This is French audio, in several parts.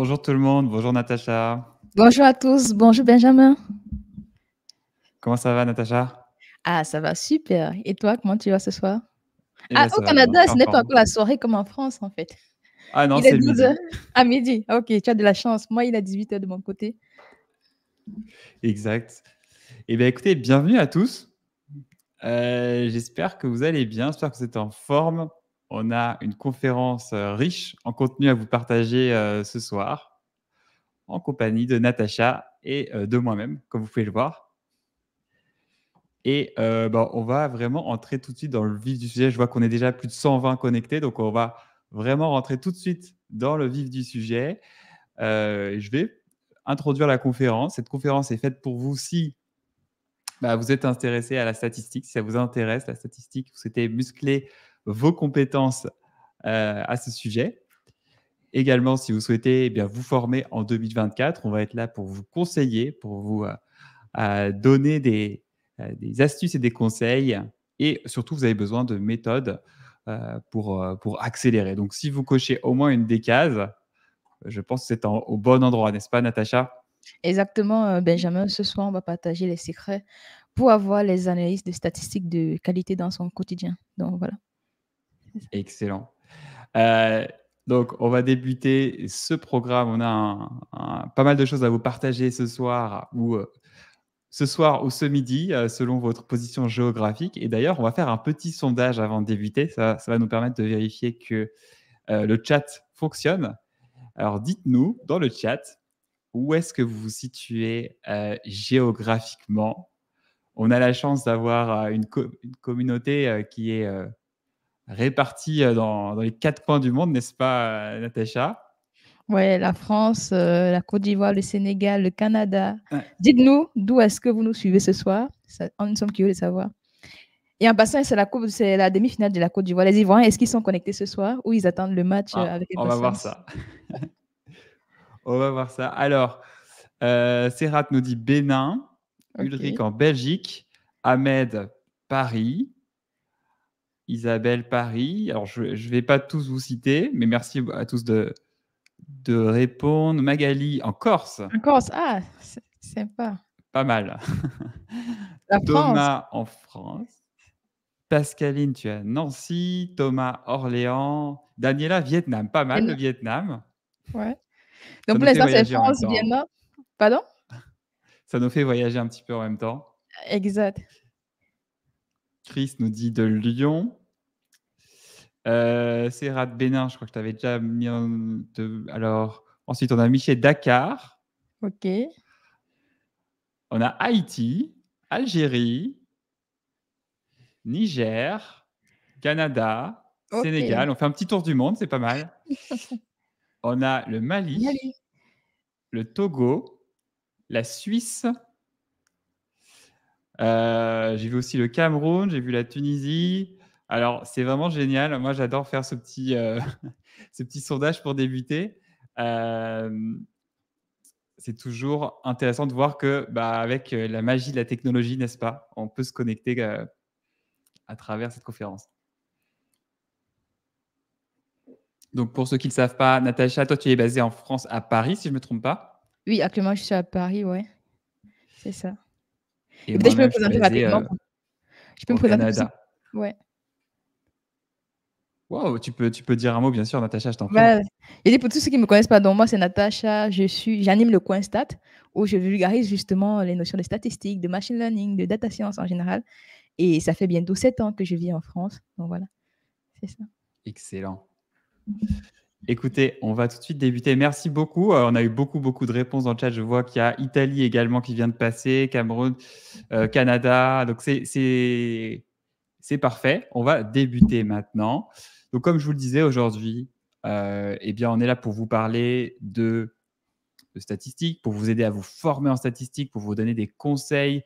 Bonjour tout le monde, bonjour Natacha. Bonjour à tous, bonjour Benjamin. Comment ça va Natacha? Ah, ça va super. Et toi, comment tu vas ce soir? Eh Ah, ben, au ça va bien, Canada, je suis ce en n'est pas forme. encore la soirée comme en France, en fait. Ah non, Il est c'est le 12 heures midi. à midi. OK, tu as de la chance. Moi, il est 18 heures de mon côté. Exact. Eh bien, écoutez, bienvenue à tous. J'espère que vous allez bien, j'espère que vous êtes en forme. On a une conférence riche en contenu à vous partager ce soir, en compagnie de Natacha et de moi-même, comme vous pouvez le voir. Et on va vraiment entrer tout de suite dans le vif du sujet. Je vois qu'on est déjà plus de 120 connectés, donc on va vraiment rentrer tout de suite dans le vif du sujet. Je vais introduire la conférence. Cette conférence est faite pour vous si vous êtes intéressé à la statistique, si ça vous intéresse, la statistique, vous souhaitez muscler vos compétences à ce sujet. Également, si vous souhaitez vous former en 2024, on va être là pour vous conseiller, pour vous donner des astuces et des conseils. Et surtout, vous avez besoin de méthodes pour accélérer. Donc, si vous cochez au moins une des cases, je pense que c'est au bon endroit, n'est-ce pas, Natacha? Exactement, Benjamin. Ce soir, on va partager les secrets pour avoir les analyses de statistiques de qualité dans son quotidien. Donc voilà. C'est ça. Excellent. Euh, donc, on va débuter ce programme. On a pas mal de choses à vous partager ce soir ou ce midi, selon votre position géographique. Et d'ailleurs, on va faire un petit sondage avant de débuter. Ça va nous permettre de vérifier que le chat fonctionne. Alors, dites-nous dans le chat où est-ce que vous vous situez géographiquement. On a la chance d'avoir une communauté qui est répartie dans les 4 coins du monde, n'est-ce pas, Natacha? Ouais, la France, la Côte d'Ivoire, le Sénégal, le Canada. Ouais. Dites-nous d'où est-ce que vous nous suivez ce soir. Nous sommes curieux de savoir. Et en passant, c'est la demi-finale de la Côte d'Ivoire. Les Ivoiriens, est-ce qu'ils sont connectés ce soir ou ils attendent le match avec On va voir impatience? ça. On va voir ça. Alors, Serrat nous dit Bénin, Ulrich OK. en Belgique, Ahmed Paris, Isabelle Paris. Alors, je ne vais pas tous vous citer, mais merci à tous de répondre. Magali en Corse, En Corse, ah, c'est sympa. pas mal. La France, Thomas en France. Pascaline, tu as Nancy. Thomas, Orléans. Daniela, Vietnam. Pas mal, le Vietnam, Vietnam. ouais. Ça Donc pour nous fait l'instant, c'est voyager en même France, temps. Vietnam. Pardon? Ça nous fait voyager un petit peu en même temps. Exact. Chris nous dit de Lyon. Serrat de Bénin, je crois que je t'avais déjà mis Alors, ensuite, on a Michel Dakar. OK. On a Haïti, Algérie, Niger, Canada, OK. Sénégal. On fait un petit tour du monde, c'est pas mal. On a le Mali, Mali. le Togo, la Suisse. J'ai vu aussi le Cameroun, j'ai vu la Tunisie. Alors, c'est vraiment génial. Moi, j'adore faire ce petit, ce petit sondage pour débuter. C'est toujours intéressant de voir que, avec la magie de la technologie, n'est-ce pas, on peut se connecter à travers cette conférence. Donc, pour ceux qui ne le savent pas, Natacha, toi, tu es basée en France, à Paris, si je ne me trompe pas. Oui, actuellement, je suis à Paris, ouais. C'est ça. Et Et peut-être je peux me moi-même, je suis présenter basé rapidement. Je peux me au présenter pour ceux. Canada. Ouais. Wow, tu peux dire un mot, bien sûr, Natacha, je t'en prie. Voilà. Et pour tous ceux qui ne me connaissent pas, donc moi, c'est Natacha. J'anime le coin Stat où je vulgarise justement les notions de statistiques, de machine learning, de data science en général. Et ça fait bientôt 7 ans que je vis en France. Donc voilà, c'est ça. Excellent. Écoutez, on va tout de suite débuter. Merci beaucoup. On a eu beaucoup de réponses dans le chat. Je vois qu'il y a Italie également qui vient de passer, Cameroun, Canada. Donc, c'est parfait. On va débuter maintenant. Donc, comme je vous le disais aujourd'hui, on est là pour vous parler de statistiques, pour vous aider à vous former en statistiques, pour vous donner des conseils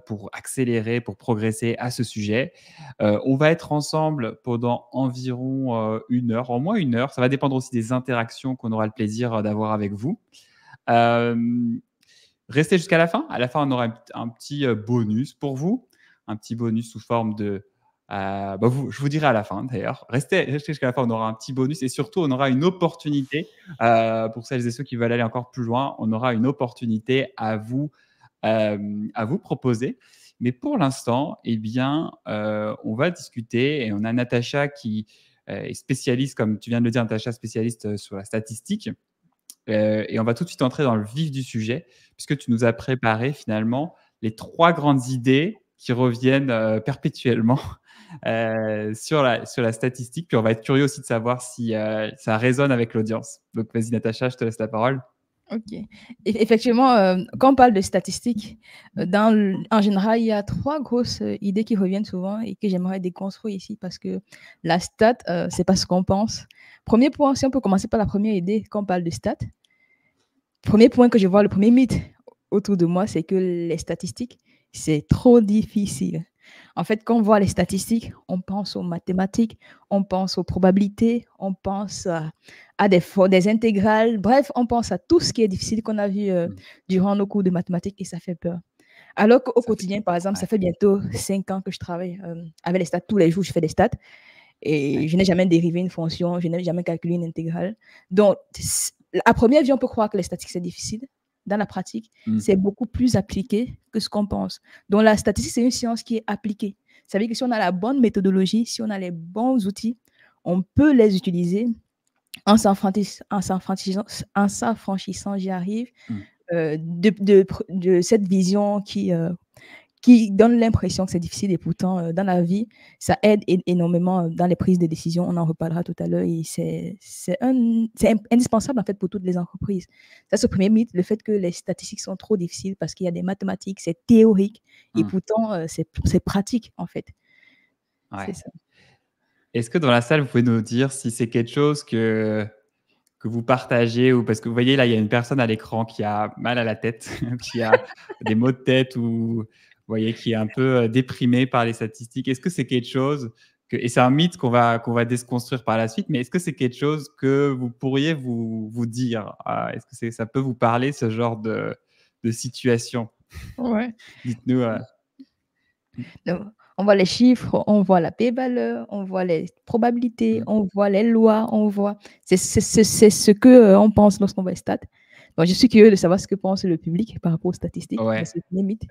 pour accélérer, pour progresser à ce sujet. On va être ensemble pendant environ 1 heure, au moins 1 heure. Ça va dépendre aussi des interactions qu'on aura le plaisir d'avoir avec vous. Restez jusqu'à la fin. À la fin, on aura un petit bonus pour vous, un petit bonus sous forme de je vous dirai à la fin d'ailleurs. Restez jusqu'à la fin, on aura un petit bonus et surtout, on aura une opportunité pour celles et ceux qui veulent aller encore plus loin. On aura une opportunité à vous proposer. Mais pour l'instant, on va discuter et on a Natacha qui est spécialiste, comme tu viens de le dire, Natacha, spécialiste sur la statistique. Et on va tout de suite entrer dans le vif du sujet, puisque tu nous as préparé finalement les 3 grandes idées qui reviennent perpétuellement sur la statistique. Puis on va être curieux aussi de savoir si ça résonne avec l'audience. Donc vas-y Natacha, je te laisse la parole. Ok. Effectivement, quand on parle de statistiques, en général, il y a 3 grosses idées qui reviennent souvent et que j'aimerais déconstruire ici parce que la stat, c'est pas ce qu'on pense. Premier point, si on peut commencer par la première idée quand on parle de stats. Premier point que je vois, le premier mythe autour de moi, c'est que les statistiques, c'est trop difficile. En fait, quand on voit les statistiques, on pense aux mathématiques, on pense aux probabilités, on pense à des intégrales. Bref, on pense à tout ce qui est difficile qu'on a vu durant nos cours de mathématiques et ça fait peur. Alors qu'au quotidien, par exemple, ça fait bientôt 5 ans que je travaille avec les stats. Tous les jours, je fais des stats et je n'ai jamais dérivé une fonction, je n'ai jamais calculé une intégrale. Donc, à première vue, on peut croire que les statistiques, c'est difficile. Dans la pratique, c'est beaucoup plus appliqué que ce qu'on pense. Donc, la statistique, c'est une science qui est appliquée. Ça veut dire que si on a la bonne méthodologie, si on a les bons outils, on peut les utiliser en s'affranchissant, j'y arrive, de cette vision qui donne l'impression que c'est difficile et pourtant, dans la vie, ça aide énormément dans les prises de décision. On en reparlera tout à l'heure et c'est indispensable en fait pour toutes les entreprises. Ça, c'est le premier mythe, le fait que les statistiques sont trop difficiles parce qu'il y a des mathématiques, c'est théorique et pourtant, c'est pratique en fait. Ouais. C'est ça. Est-ce que dans la salle, vous pouvez nous dire si c'est quelque chose que vous partagez ou parce que vous voyez là, il y a une personne à l'écran qui a mal à la tête, qui a des maux de tête ou vous voyez qui est un peu déprimé par les statistiques. Est-ce que c'est quelque chose et c'est un mythe qu'on va déconstruire par la suite, mais est-ce que c'est quelque chose que vous pourriez vous dire? Est-ce que ça peut vous parler ce genre de situation? Ouais. Dites-nous. Donc, on voit les chiffres, on voit la p-valeur, on voit les probabilités, on voit les lois, on voit. C'est ce que on pense lorsqu'on voit les stats. Donc, je suis curieux de savoir ce que pense le public par rapport aux statistiques. Ouais. C'est une limite.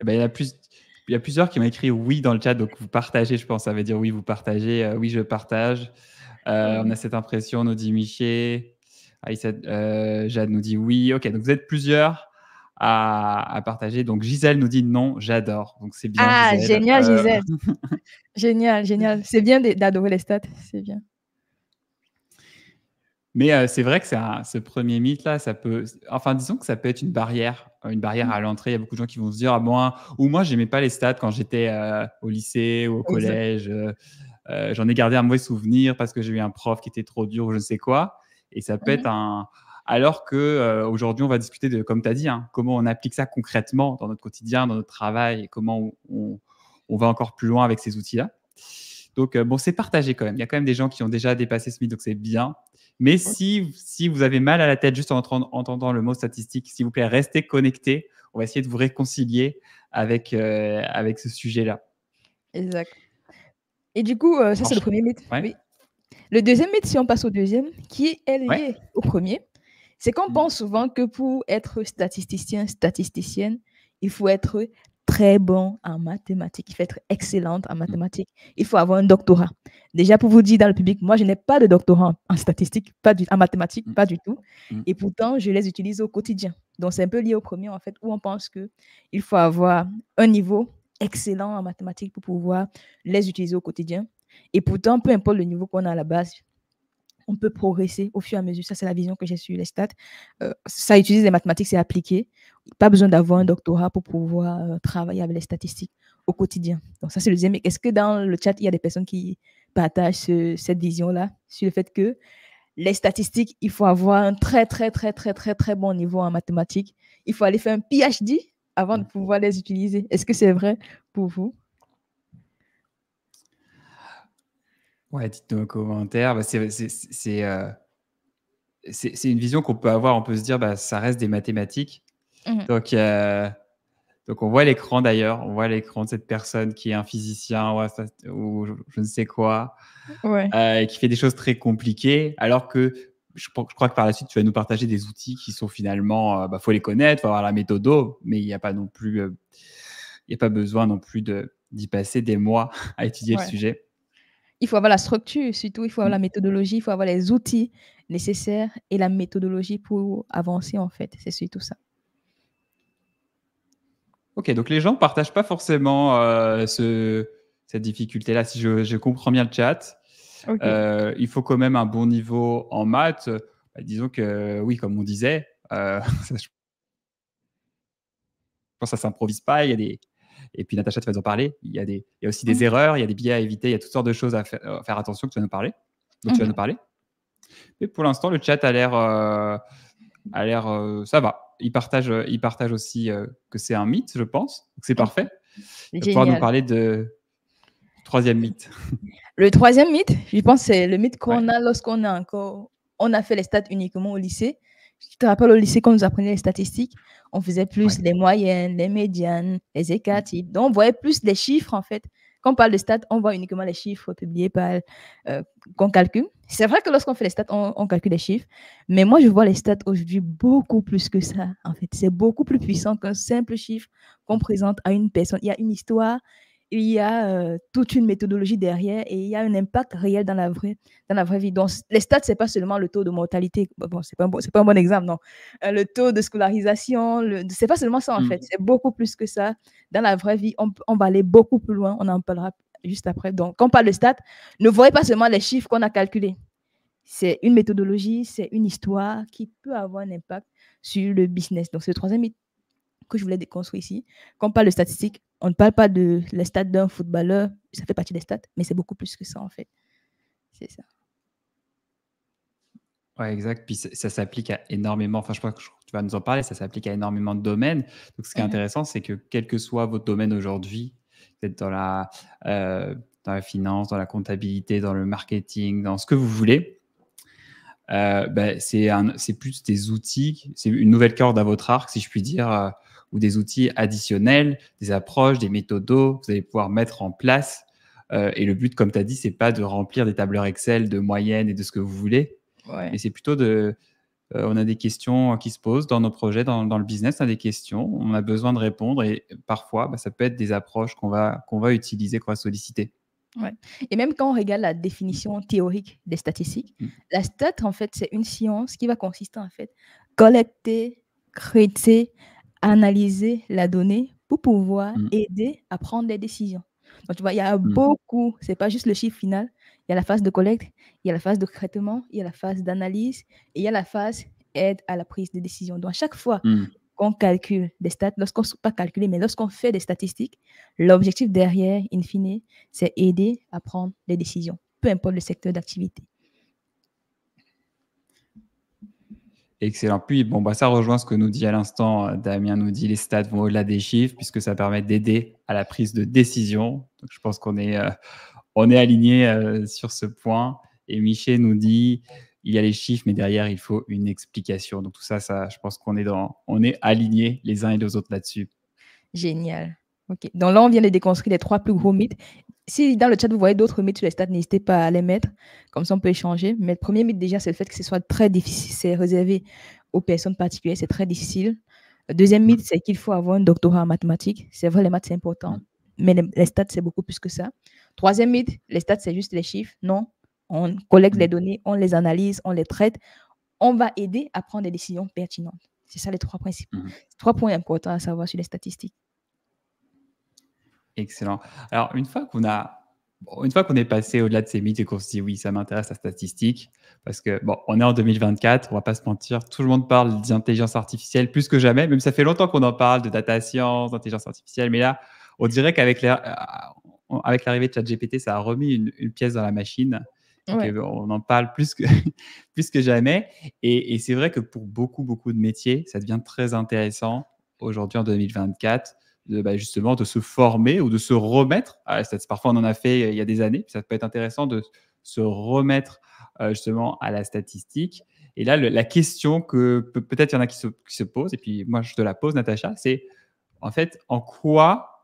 Il y a plusieurs qui m'ont écrit oui dans le chat, donc vous partagez, je pense, ça veut dire oui, vous partagez. Oui, je partage. On a cette impression, nous dit Miché. Jade nous dit oui. Ok, donc vous êtes plusieurs à partager. Donc Gisèle nous dit non, j'adore. Donc c'est bien, Gisèle. Génial, Gisèle. Génial, génial. C'est bien d'adorer les stats, c'est bien. Mais c'est vrai que ce premier mythe-là, ça peut. Enfin, disons que ça peut être une barrière à l'entrée. Il y a beaucoup de gens qui vont se dire ah, moi, j'aimais pas les stats quand j'étais au lycée ou au collège. J'en ai gardé un mauvais souvenir parce que j'ai eu un prof qui était trop dur ou je ne sais quoi. Et ça peut être un. Alors qu'aujourd'hui, on va discuter de, comme tu as dit, comment on applique ça concrètement dans notre quotidien, dans notre travail et comment on va encore plus loin avec ces outils-là. Donc, bon, c'est partagé quand même. Il y a quand même des gens qui ont déjà dépassé ce mythe, donc c'est bien. Mais si vous avez mal à la tête juste en entendant le mot statistique, s'il vous plaît, restez connectés. On va essayer de vous réconcilier avec ce sujet-là. Exact. Et du coup, ça, c'est le premier mythe. Ouais. Oui. Le deuxième mythe, si on passe au deuxième, qui est lié au premier, c'est qu'on pense souvent que pour être statisticien, statisticienne, il faut être très bon en mathématiques, il faut être excellente en mathématiques, il faut avoir un doctorat. Déjà, pour vous dire dans le public, moi, je n'ai pas de doctorat en statistiques, en mathématiques, pas du tout. Et pourtant, je les utilise au quotidien. Donc, c'est un peu lié au premier, en fait, où on pense qu'il faut avoir un niveau excellent en mathématiques pour pouvoir les utiliser au quotidien. Et pourtant, peu importe le niveau qu'on a à la base, on peut progresser au fur et à mesure. Ça, c'est la vision que j'ai sur les stats. Ça utilise les mathématiques, c'est appliqué. Pas besoin d'avoir un doctorat pour pouvoir travailler avec les statistiques au quotidien. Donc, ça, c'est le deuxième. Est-ce que dans le chat, il y a des personnes qui partagent cette vision-là sur le fait que les statistiques, il faut avoir un très, très, très, très, très, très bon niveau en mathématiques. Il faut aller faire un PhD avant de pouvoir les utiliser. Est-ce que c'est vrai pour vous? Ouais, dites-nous en commentaire. Bah, c'est une vision qu'on peut avoir. On peut se dire, ça reste des mathématiques. Donc, on voit l'écran d'ailleurs. On voit l'écran de cette personne qui est un physicien ou je ne sais quoi, et qui fait des choses très compliquées. Alors que je crois que par la suite, tu vas nous partager des outils qui sont finalement, faut les connaître, faut avoir la méthode, mais il n'y a pas non plus, il n'y a pas besoin non plus d'y passer des mois à étudier le sujet. Il faut avoir la structure, surtout, il faut avoir la méthodologie, il faut avoir les outils nécessaires et la méthodologie pour avancer, en fait. C'est surtout ça. Ok, donc les gens ne partagent pas forcément cette difficulté-là. Si je comprends bien le chat, OK. il faut quand même un bon niveau en maths. Bah, disons que oui, comme on disait, je pense que ça s'improvise pas. Et puis Natacha, tu vas nous en parler. Il y a aussi des Mmh. erreurs, il y a des biais à éviter, il y a toutes sortes de choses à faire attention que tu vas nous parler, dont tu vas nous Mmh. parler. Mais pour l'instant, le chat a l'air ça va. Il partage aussi que c'est un mythe, je pense. Donc c'est Mmh. parfait. Tu vas pouvoir nous Génial. parler de troisième mythe. Le troisième mythe, je pense, c'est le mythe Ouais. qu'on a lorsqu'on a encore on a fait les stats uniquement au lycée. Tu te rappelles au lycée quand on nous apprenait les statistiques, on faisait plus Ouais. les moyennes, les médianes, les écarts Mm. types. Donc on voyait plus les chiffres, en fait. Quand on parle de stats, on voit uniquement les chiffres publiés par qu'on calcule. C'est vrai que lorsqu'on fait les stats, on calcule les chiffres, mais moi, je vois les stats aujourd'hui beaucoup plus que ça, en fait. C'est beaucoup plus puissant qu'un simple chiffre qu'on présente à une personne. Il y a une histoire, il y a toute une méthodologie derrière et il y a un impact réel dans la vraie vie. Donc, les stats, c'est pas seulement le taux de mortalité. Bon, c'est pas un bon exemple, non. Le taux de scolarisation, c'est pas seulement ça, en fait. Mm. C'est beaucoup plus que ça. Dans la vraie vie, on va aller beaucoup plus loin. On en parlera juste après. Donc, quand on parle de stats, ne voyez pas seulement les chiffres qu'on a calculés. C'est une méthodologie, c'est une histoire qui peut avoir un impact sur le business. Donc, c'est le troisième mythe que je voulais déconstruire ici. Quand on parle de statistiques, on ne parle pas de les stats d'un footballeur, ça fait partie des stats, mais c'est beaucoup plus que ça, en fait. C'est ça. Ouais, exact. Puis ça s'applique à énormément. Enfin, je crois que tu vas nous en parler. Ça s'applique à énormément de domaines. Donc, ce qui est Mhm. intéressant, c'est que quel que soit votre domaine aujourd'hui, peut-être dans la finance, dans la comptabilité, dans le marketing, dans ce que vous voulez, c'est plus des outils, c'est une nouvelle corde à votre arc, si je puis dire, ou des outils additionnels, des approches, des méthodos que vous allez pouvoir mettre en place. Et le but, comme tu as dit, c'est pas de remplir des tableurs Excel de moyenne et de ce que vous voulez, mais Ouais. c'est plutôt on a des questions qui se posent dans nos projets, dans le business, on a des questions, on a besoin de répondre et parfois, ça peut être des approches qu'on va utiliser, qu'on va solliciter. Ouais. Et même quand on regarde la définition théorique des statistiques, Mm. la stat, en fait, c'est une science qui va consister, en fait, collecter, traiter, analyser la donnée pour pouvoir Mm. aider à prendre des décisions. Donc, tu vois, il y a Mm. beaucoup, c'est pas juste le chiffre final, il y a la phase de collecte, il y a la phase de traitement, il y a la phase d'analyse et il y a la phase aide à la prise de décision. Donc, à chaque fois Mm. qu'on calcule des stats, pas calculer, mais lorsqu'on fait des statistiques, l'objectif derrière, in fine, c'est aider à prendre des décisions, peu importe le secteur d'activité. Excellent. Puis, ça rejoint ce que nous dit à l'instant Damien, nous dit les stats vont au-delà des chiffres puisque ça permet d'aider à la prise de décision. Donc, je pense on est aligné sur ce point. Et Michel nous dit il y a les chiffres, mais derrière, il faut une explication. Donc, tout ça, je pense on est alignés les uns et les autres là-dessus. Génial. OK. Donc là, on vient de déconstruire les 3 plus gros mythes. Si dans le chat, vous voyez d'autres mythes sur les stats, n'hésitez pas à les mettre. Comme ça, on peut échanger. Mais le premier mythe, déjà, c'est le fait que ce soit très difficile. C'est réservé aux personnes particulières. C'est très difficile. Le deuxième mythe, c'est qu'il faut avoir un doctorat en mathématiques. C'est vrai, les maths, c'est important. Mais les stats, c'est beaucoup plus que ça. Troisième mythe, les stats, c'est juste les chiffres. Non. On collecte les données, on les analyse, on les traite. On va aider à prendre des décisions pertinentes. C'est ça les 3 principaux. 3 points importants à savoir sur les statistiques. Excellent. Alors, une fois qu'on est passé au-delà de ces mythes et qu'on se dit oui, ça m'intéresse la statistique, parce que on est en 2024, on va pas se mentir, tout le monde parle d'intelligence artificielle plus que jamais, même ça fait longtemps qu'on en parle de data science, d'intelligence artificielle, mais là, on dirait qu'avec avec l'arrivée de ChatGPT, ça a remis une pièce dans la machine et Ouais. qu'on en parle plus que, plus que jamais. Et c'est vrai que pour beaucoup, beaucoup de métiers, ça devient très intéressant aujourd'hui en 2024 justement de se former ou de se remettre à la statistique. Parfois, on en a fait il y a des années. Ça peut être intéressant de se remettre justement à la statistique. Et là, la question que peut-être il y en a qui se posent, et puis moi je te la pose, Natacha, c'est en fait en quoi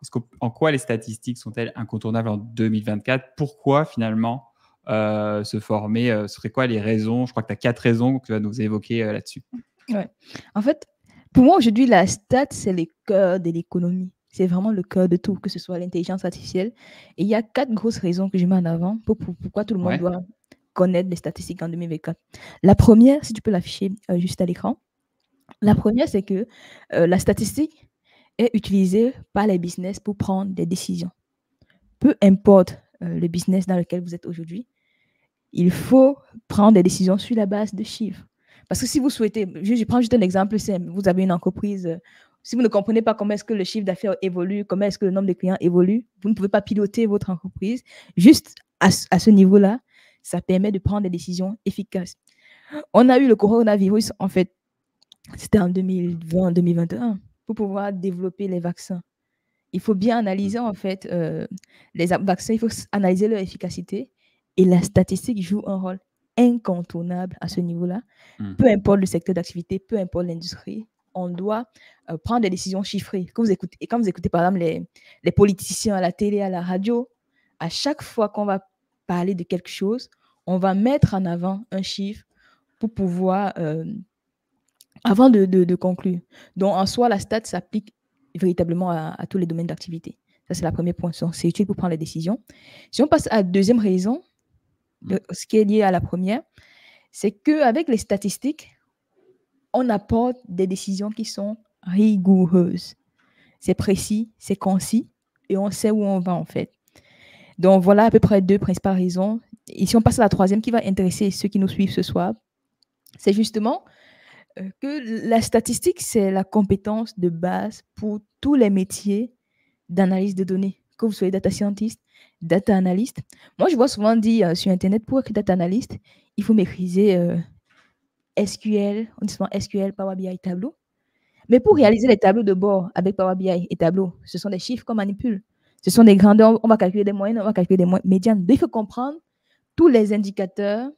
les statistiques sont-elles incontournables en 2024? Pourquoi finalement se former? Ce serait quoi les raisons? Je crois que tu as 4 raisons que tu vas nous évoquer là-dessus. Ouais. En fait, pour moi, aujourd'hui, la stat, c'est le cœur de l'économie. C'est vraiment le cœur de tout, que ce soit l'intelligence artificielle. Et il y a 4 grosses raisons que je mets en avant pourquoi tout le monde Ouais. doit connaître les statistiques en 2024. La première, si tu peux l'afficher juste à l'écran, la première, c'est que la statistique est utilisée par les business pour prendre des décisions. Peu importe le business dans lequel vous êtes aujourd'hui, il faut prendre des décisions sur la base de chiffres. Parce que si vous souhaitez, je prends juste un exemple simple, vous avez une entreprise, si vous ne comprenez pas comment est-ce que le chiffre d'affaires évolue, comment est-ce que le nombre de clients évolue, vous ne pouvez pas piloter votre entreprise. Juste à ce niveau-là, ça permet de prendre des décisions efficaces. On a eu le coronavirus, en fait, c'était en 2020-2021, pour pouvoir développer les vaccins. Il faut bien analyser, en fait, les vaccins, il faut analyser leur efficacité et la statistique joue un rôle incontournable à ce niveau-là. Peu importe le secteur d'activité, peu importe l'industrie, on doit prendre des décisions chiffrées. Et quand vous écoutez, par exemple, les politiciens à la télé, à la radio, à chaque fois qu'on va parler de quelque chose, on va mettre en avant un chiffre pour pouvoir, avant de conclure. Donc, en soi, la stat s'applique véritablement à tous les domaines d'activité. Ça, c'est la première point. C'est utile pour prendre les décisions. Si on passe à la deuxième raison, ce qui est lié à la première, c'est qu'avec les statistiques, on apporte des décisions qui sont rigoureuses. C'est précis, c'est concis et on sait où on va en fait. Donc voilà à peu près 2 principales raisons. Et si on passe à la troisième qui va intéresser ceux qui nous suivent ce soir, c'est justement que la statistique, c'est la compétence de base pour tous les métiers d'analyse de données. Que vous soyez data scientist, data analyst. Moi, je vois souvent dire sur Internet, pour être data analyst, il faut maîtriser SQL, on dit souvent SQL, Power BI, Tableau. Mais pour réaliser les tableaux de bord avec Power BI et Tableau, ce sont des chiffres qu'on manipule. Ce sont des grandeurs, on va calculer des moyennes, on va calculer des médianes. Donc, il faut comprendre tous les indicateurs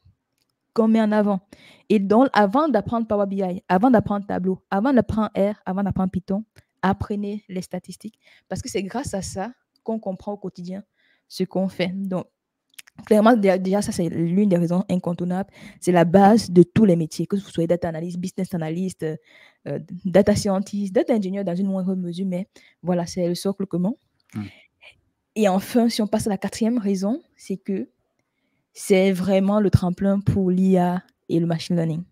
qu'on met en avant. Et donc, avant d'apprendre Power BI, avant d'apprendre Tableau, avant d'apprendre R, avant d'apprendre Python, apprenez les statistiques. Parce que c'est grâce à ça qu'on comprend au quotidien ce qu'on fait. Donc, clairement, déjà, ça, c'est l'une des raisons incontournables. C'est la base de tous les métiers, que vous soyez data analyst, business analyst, data scientist, data engineer dans une moindre mesure, mais voilà, c'est le socle commun. Et enfin, si on passe à la quatrième raison, c'est que c'est vraiment le tremplin pour l'IA et le machine learning.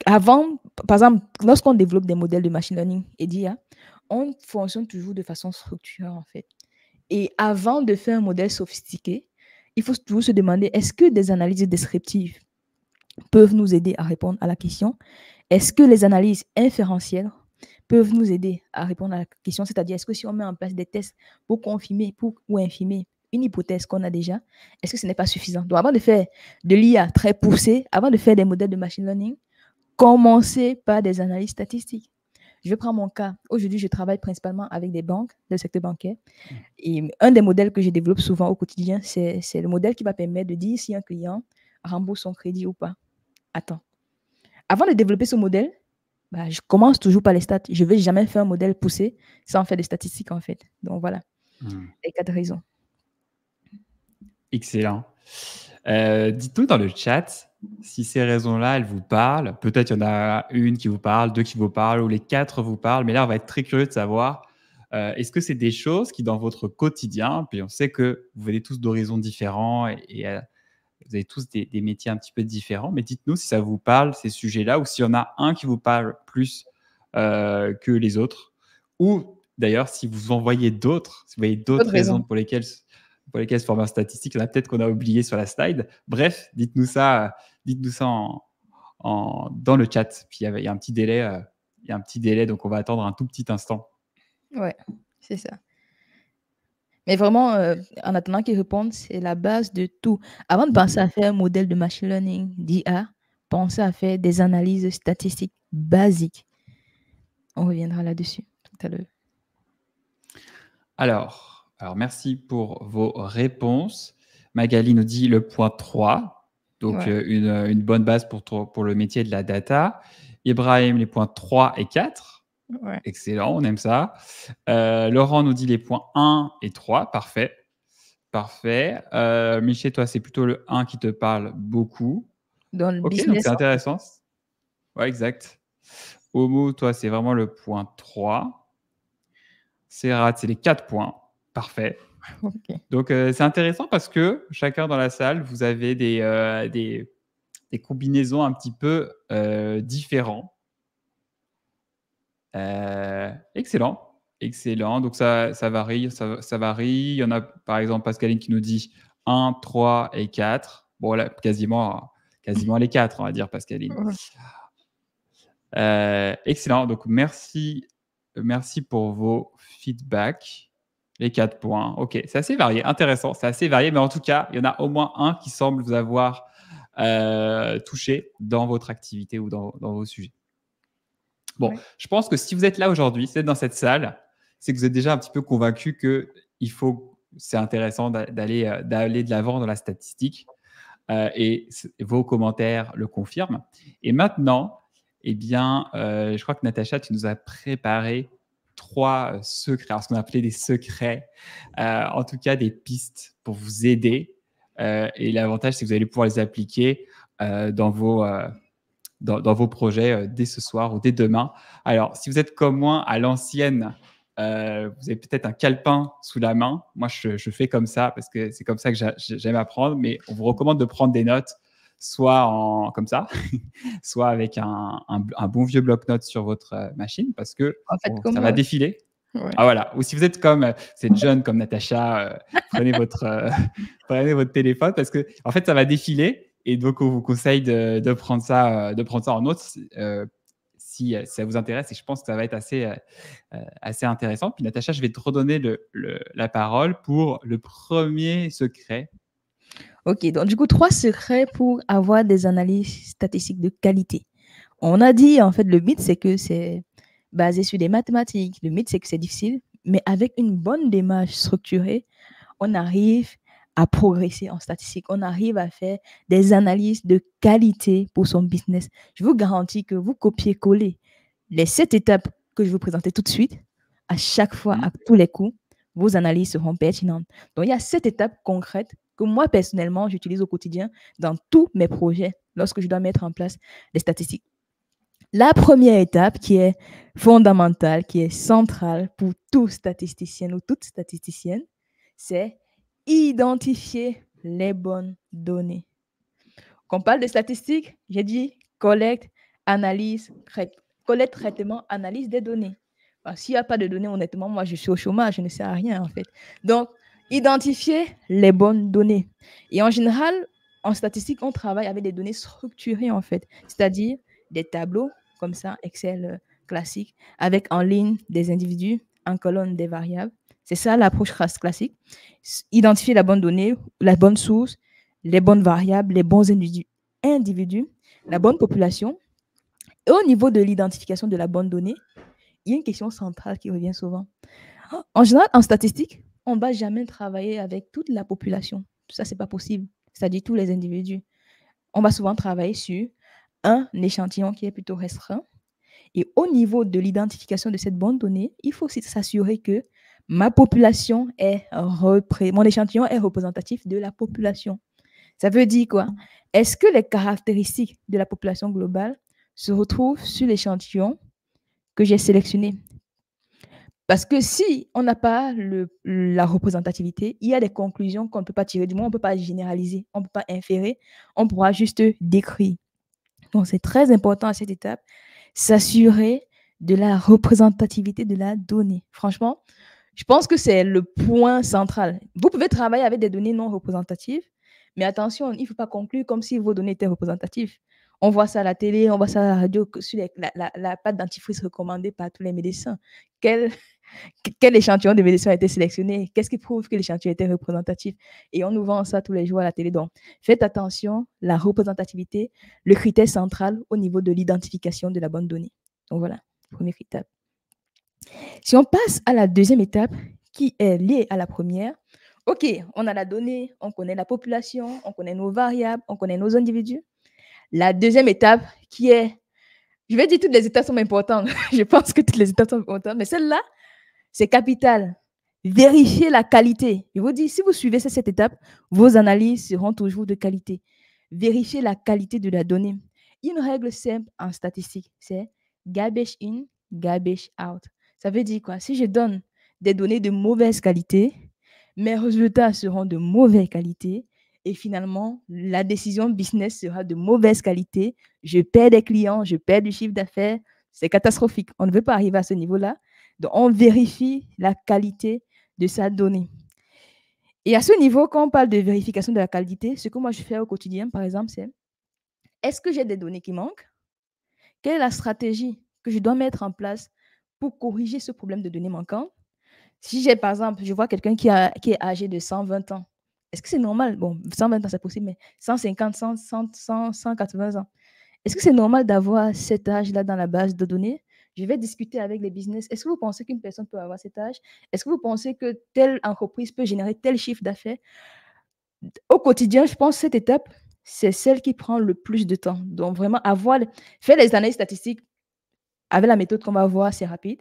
Avant, par exemple, lorsqu'on développe des modèles de machine learning et d'IA, on fonctionne toujours de façon structurée, en fait. Et avant de faire un modèle sophistiqué, il faut toujours se demander, est-ce que des analyses descriptives peuvent nous aider à répondre à la question? Est-ce que les analyses inférentielles peuvent nous aider à répondre à la question? C'est-à-dire, est-ce que si on met en place des tests pour confirmer ou infirmer une hypothèse qu'on a déjà, est-ce que ce n'est pas suffisant? Donc, avant de faire de l'IA très poussée, avant de faire des modèles de machine learning, commencez par des analyses statistiques. Je vais prendre mon cas. Aujourd'hui, je travaille principalement avec des banques, le secteur bancaire. Et un des modèles que je développe souvent au quotidien, c'est le modèle qui va permettre de dire si un client rembourse son crédit ou pas. Attends. Avant de développer ce modèle, je commence toujours par les stats. Je ne vais jamais faire un modèle poussé sans faire des statistiques, en fait. Donc, voilà les 4 raisons. Excellent. Dites-nous dans le chat si ces raisons-là, elles vous parlent. Peut-être il y en a une qui vous parle, 2 qui vous parlent, ou les 4 vous parlent. Mais là, on va être très curieux de savoir, est-ce que c'est des choses qui, dans votre quotidien, puis on sait que vous venez tous d'horizons différents et vous avez tous des métiers un petit peu différents, mais dites-nous si ça vous parle, ces sujets-là, ou s'il y en a un qui vous parle plus que les autres. Ou d'ailleurs, si vous en voyez d'autres, si vous voyez d'autres raisons pour lesquelles se former en statistique, il y en a peut-être qu'on a oublié sur la slide. Bref, dites-nous ça dans le chat. Puis il y a un petit délai, donc on va attendre un tout petit instant. Ouais, c'est ça. Mais vraiment, en attendant qu'ils répondent, c'est la base de tout. Avant de penser à faire un modèle de machine learning, d'IA, pensez à faire des analyses statistiques basiques. On reviendra là-dessus tout à l'heure. Alors, merci pour vos réponses. Magali nous dit le point 3, donc une bonne base pour le métier de la data. Ibrahim, les points 3 et 4. Ouais. Excellent, on aime ça. Laurent nous dit les points 1 et 3. Parfait. Michel, toi, c'est plutôt le 1 qui te parle beaucoup. Dans le Ok, business. donc c'est intéressant. Ouais, exact. Homo, toi, c'est vraiment le point 3. Serrat, c'est les 4 points. Parfait. Ok. Donc, c'est intéressant parce que chacun dans la salle, vous avez des combinaisons un petit peu différents. Excellent, excellent. Donc ça varie, ça varie. Il y en a, par exemple, Pascaline qui nous dit 1, 3 et 4. Bon, là, quasiment les 4, on va dire, Pascaline. Ouais. Excellent. Donc, merci pour vos feedbacks. Les 4 points. OK, c'est assez varié. Intéressant, c'est assez varié, mais en tout cas, il y en a au moins un qui semble vous avoir touché dans votre activité ou dans vos sujets. Bon, Ouais. je pense que si vous êtes là aujourd'hui, si vous êtes dans cette salle, c'est que vous êtes déjà un petit peu convaincu que c'est intéressant d'aller de l'avant dans la statistique. Et vos commentaires le confirment. Et maintenant, eh bien, je crois que Natacha, tu nous as préparé 3 secrets, alors ce qu'on appelait des secrets, en tout cas des pistes pour vous aider. Et l'avantage, c'est que vous allez pouvoir les appliquer dans vos projets dès ce soir ou dès demain. Alors, si vous êtes comme moi à l'ancienne, vous avez peut-être un calepin sous la main. Moi, je fais comme ça parce que c'est comme ça que j'aime apprendre, mais on vous recommande de prendre des notes soit comme ça, soit avec un bon vieux bloc-notes sur votre machine parce que En fait, comme ça va moi aussi. défiler. Ouais. Ah voilà. Ou si vous êtes jeune comme Natacha, prenez votre téléphone parce que en fait ça va défiler et donc on vous conseille de prendre ça en note si ça vous intéresse et je pense que ça va être assez intéressant. Puis Natacha, je vais te redonner la parole pour le premier secret. Ok, donc du coup, 3 secrets pour avoir des analyses statistiques de qualité. On a dit, en fait, le mythe, c'est que c'est basé sur des mathématiques. Le mythe, c'est que c'est difficile, mais avec une bonne démarche structurée, on arrive à progresser en statistique. On arrive à faire des analyses de qualité pour son business. Je vous garantis que vous copiez-collez les 7 étapes que je vais vous présenter tout de suite. À chaque fois, à tous les coups, vos analyses seront pertinentes. Donc, il y a 7 étapes concrètes que moi, personnellement, j'utilise au quotidien dans tous mes projets lorsque je dois mettre en place des statistiques. La première étape qui est fondamentale, qui est centrale pour tout statisticien ou toute statisticienne, c'est identifier les bonnes données. Quand on parle de statistiques, j'ai dit collecte, analyse, collecte, traitement, analyse des données. S'il n'y a pas de données, honnêtement, moi, je suis au chômage, je ne sais à rien, en fait. Donc, identifier les bonnes données. Et en général, en statistique, on travaille avec des données structurées, en fait, c'est-à-dire des tableaux comme ça, Excel classique, avec en ligne des individus, en colonne des variables. C'est ça l'approche classique. Identifier la bonne donnée, la bonne source, les bonnes variables, les bons individus, la bonne population. Et au niveau de l'identification de la bonne donnée, il y a une question centrale qui revient souvent. En général, en statistique, on ne va jamais travailler avec toute la population. Ça, ce n'est pas possible. C'est-à-dire tous les individus. On va souvent travailler sur un échantillon qui est plutôt restreint. Et au niveau de l'identification de cette bonne donnée, il faut aussi s'assurer que mon échantillon est représentatif de la population. Ça veut dire quoi? Est-ce que les caractéristiques de la population globale se retrouvent sur l'échantillon que j'ai sélectionné? Parce que si on n'a pas la représentativité, il y a des conclusions qu'on ne peut pas tirer. Du moins, on ne peut pas généraliser, on ne peut pas inférer, on pourra juste décrire. Donc, c'est très important à cette étape, s'assurer de la représentativité de la donnée. Franchement, je pense que c'est le point central. Vous pouvez travailler avec des données non représentatives, mais attention, il ne faut pas conclure comme si vos données étaient représentatives. On voit ça à la télé, on voit ça à la radio, sur la pâte dentifrice recommandée par tous les médecins. Quel échantillon de médecins a été sélectionné? Qu'est-ce qui prouve que l'échantillon était représentatif? Et on nous vend ça tous les jours à la télé. Donc, faites attention, la représentativité, le critère central au niveau de l'identification de la bonne donnée. Donc voilà, première étape. Si on passe à la deuxième étape, qui est liée à la première, OK, on a la donnée, on connaît la population, on connaît nos variables, on connaît nos individus. La deuxième étape qui est, je vais dire toutes les étapes sont importantes. Je pense que toutes les étapes sont importantes, mais celle-là, c'est capital. Vérifiez la qualité. Je vous dis, si vous suivez cette étape, vos analyses seront toujours de qualité. Vérifiez la qualité de la donnée. Une règle simple en statistique, c'est garbage in, garbage out. Ça veut dire quoi? Si je donne des données de mauvaise qualité, mes résultats seront de mauvaise qualité et finalement, la décision business sera de mauvaise qualité. Je perds des clients, je perds du chiffre d'affaires. C'est catastrophique. On ne veut pas arriver à ce niveau-là. Donc, on vérifie la qualité de sa donnée. Et à ce niveau, quand on parle de vérification de la qualité, ce que moi je fais au quotidien, par exemple, c'est est-ce que j'ai des données qui manquent? Quelle est la stratégie que je dois mettre en place pour corriger ce problème de données manquantes? Si j'ai, par exemple, je vois quelqu'un qui est âgé de 120 ans, est-ce que c'est normal? Bon, 120 ans, c'est possible, mais 150, 100, 100, 100, 180 ans. Est-ce que c'est normal d'avoir cet âge-là dans la base de données? Je vais discuter avec les business. Est-ce que vous pensez qu'une personne peut avoir cet âge? Est-ce que vous pensez que telle entreprise peut générer tel chiffre d'affaires? Au quotidien, je pense que cette étape, c'est celle qui prend le plus de temps. Donc, vraiment, faire les analyses statistiques avec la méthode qu'on va voir, c'est rapide.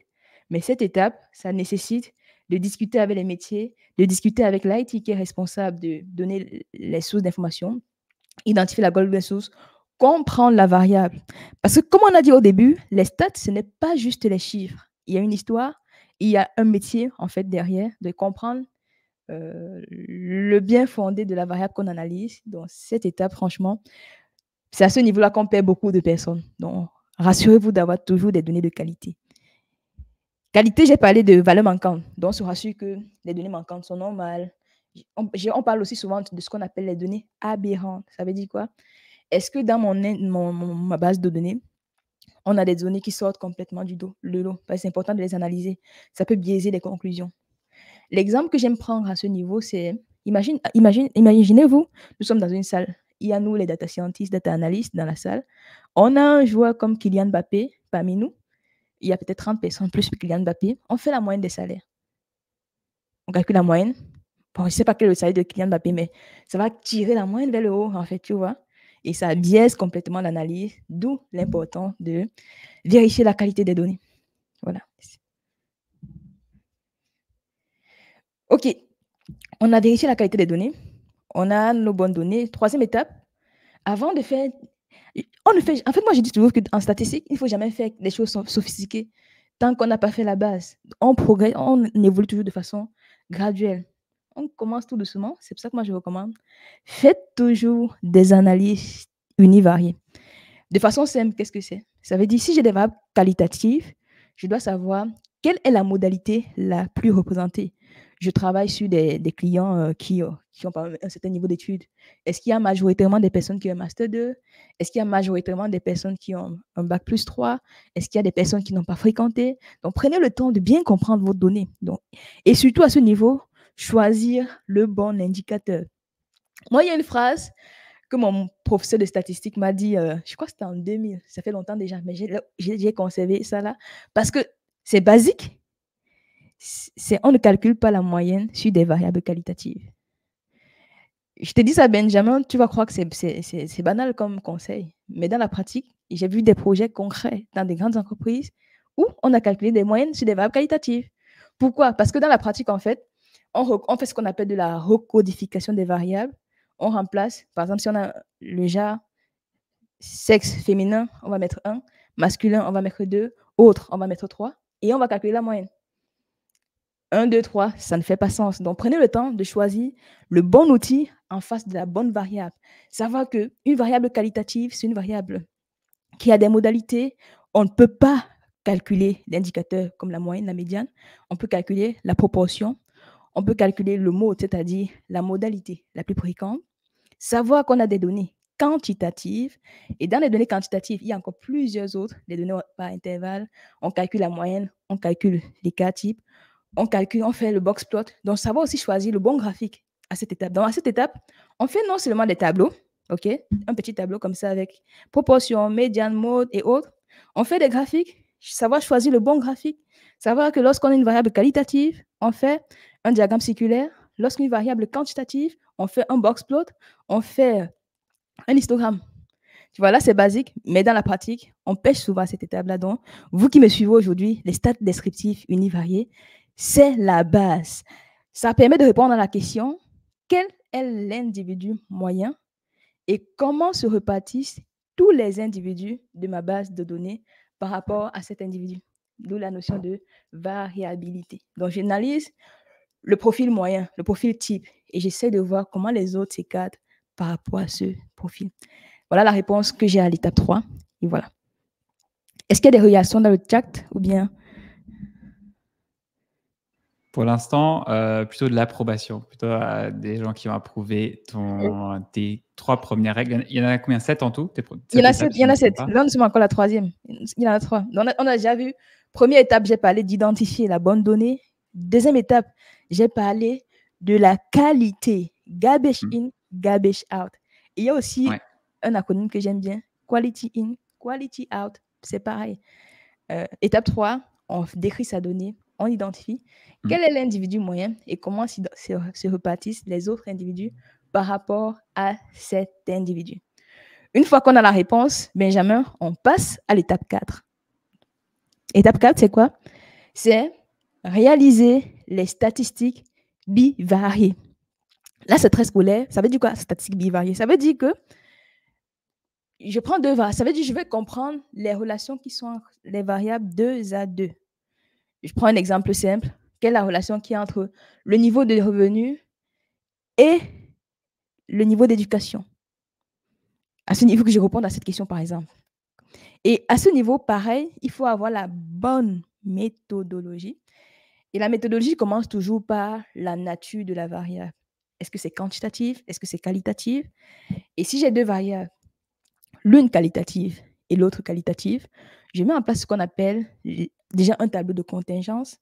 Mais cette étape, ça nécessite de discuter avec les métiers, de discuter avec l'IT qui est responsable de donner les sources d'information, identifier la golden source, comprendre la variable. Parce que comme on a dit au début, les stats, ce n'est pas juste les chiffres. Il y a une histoire, il y a un métier en fait derrière de comprendre le bien fondé de la variable qu'on analyse. Donc cette étape, franchement, c'est à ce niveau-là qu'on perd beaucoup de personnes. Donc rassurez-vous d'avoir toujours des données de qualité. Qualité, j'ai parlé de valeur manquante. Donc, on se rassure que les données manquantes sont normales. On parle aussi souvent de ce qu'on appelle les données aberrantes. Ça veut dire quoi? Est-ce que dans ma base de données, on a des données qui sortent complètement le lot? Parce que c'est important de les analyser. Ça peut biaiser les conclusions. L'exemple que j'aime prendre à ce niveau, c'est, imaginez-vous, nous sommes dans une salle. Il y a nous, les data scientists, data analysts dans la salle. On a un joueur comme Kylian Mbappé parmi nous. Il y a peut-être 30 personnes plus que Kylian Mbappé. On fait la moyenne des salaires. On calcule la moyenne. Bon, je ne sais pas quel est le salaire de Kylian Mbappé, mais ça va tirer la moyenne vers le haut, en fait, tu vois. Et ça biaise complètement l'analyse, d'où l'important de vérifier la qualité des données. Voilà. OK. On a vérifié la qualité des données. On a nos bonnes données. Troisième étape, avant de faire... En fait, moi, je dis toujours qu'en statistique, il ne faut jamais faire des choses sophistiquées tant qu'on n'a pas fait la base. On progresse, on évolue toujours de façon graduelle. On commence tout doucement. C'est pour ça que moi, je recommande. Faites toujours des analyses univariées. De façon simple, qu'est-ce que c'est? Ça veut dire, si j'ai des variables qualitatives, je dois savoir quelle est la modalité la plus représentée. Je travaille sur des clients qui ont pas un certain niveau d'études. Est-ce qu'il y a majoritairement des personnes qui ont un Master 2? Est-ce qu'il y a majoritairement des personnes qui ont un Bac plus 3? Est-ce qu'il y a des personnes qui n'ont pas fréquenté? Donc, prenez le temps de bien comprendre vos données. Donc, et surtout à ce niveau, choisir le bon indicateur. Moi, il y a une phrase que mon professeur de statistique m'a dit, je crois que c'était en 2000, ça fait longtemps déjà, mais j'ai conservé ça là, parce que c'est basique, on ne calcule pas la moyenne sur des variables qualitatives. Je te dis ça, Benjamin, tu vas croire que c'est banal comme conseil, mais dans la pratique, j'ai vu des projets concrets dans des grandes entreprises où on a calculé des moyennes sur des variables qualitatives. Pourquoi? Parce que dans la pratique, en fait, on fait ce qu'on appelle de la recodification des variables. On remplace, par exemple, si on a le genre sexe féminin, on va mettre 1, masculin, on va mettre 2, autre, on va mettre 3, et on va calculer la moyenne. 1, 2, 3, ça ne fait pas sens. Donc, prenez le temps de choisir le bon outil en face de la bonne variable. Savoir qu'une variable qualitative, c'est une variable qui a des modalités. On ne peut pas calculer l'indicateur comme la moyenne, la médiane. On peut calculer la proportion. On peut calculer le mot, c'est-à-dire la modalité la plus fréquente. Savoir qu'on a des données quantitatives. Et dans les données quantitatives, il y a encore plusieurs autres, les données par intervalle. On calcule la moyenne, on calcule les cas types, on fait le box plot. Donc, savoir aussi choisir le bon graphique à cette étape. Donc, à cette étape, on fait non seulement des tableaux, OK, un petit tableau comme ça avec proportion, médiane, mode et autres. On fait des graphiques, savoir choisir le bon graphique, savoir que lorsqu'on a une variable qualitative, on fait un diagramme circulaire. Lorsqu'une variable quantitative, on fait un box plot, on fait un histogramme. Tu vois, là, c'est basique, mais dans la pratique, on pêche souvent à cette étape-là. Donc, vous qui me suivez aujourd'hui, les stats descriptifs univariés, c'est la base. Ça permet de répondre à la question, quel est l'individu moyen et comment se repartissent tous les individus de ma base de données par rapport à cet individu. d'où la notion de variabilité. Donc, j'analyse le profil moyen, le profil type, et j'essaie de voir comment les autres s'écartent par rapport à ce profil. Voilà la réponse que j'ai à l'étape 3. Et voilà. Est-ce qu'il y a des réactions dans le chat ou bien? Pour l'instant, plutôt de l'approbation, plutôt des gens qui ont approuvé tes 3 premières règles. Il y en a combien? 7 en tout? Il y en a Étapes, 7. si Il y je en ne me a trompe 7. pas. Là, nous sommes encore la 3e. Il y en a 3. On a déjà vu. Première étape, j'ai parlé d'identifier la bonne donnée. Deuxième étape, j'ai parlé de la qualité. Garbage in, garbage out. Et il y a aussi Ouais. un acronyme que j'aime bien. Quality in, quality out. C'est pareil. Étape 3, on décrit sa donnée, on identifie quel est l'individu moyen et comment se repartissent les autres individus par rapport à cet individu. Une fois qu'on a la réponse, Benjamin, on passe à l'étape 4. Étape 4, c'est quoi? C'est réaliser les statistiques bivariées. Là, c'est très scolaire. Ça veut dire quoi, statistiques bivariées? Ça veut dire que je prends deux variables. Ça veut dire que je vais comprendre les relations qui sont entre les variables 2 à 2. Je prends un exemple simple. Quelle est la relation qui est entre le niveau de revenu et le niveau d'éducation? À ce niveau que je réponds à cette question, par exemple. Et à ce niveau, pareil, il faut avoir la bonne méthodologie. Et la méthodologie commence toujours par la nature de la variable. Est-ce que c'est quantitatif? Est-ce que c'est qualitatif? Et si j'ai deux variables, l'une qualitative et l'autre qualitative, je mets en place ce qu'on appelle déjà un tableau de contingence.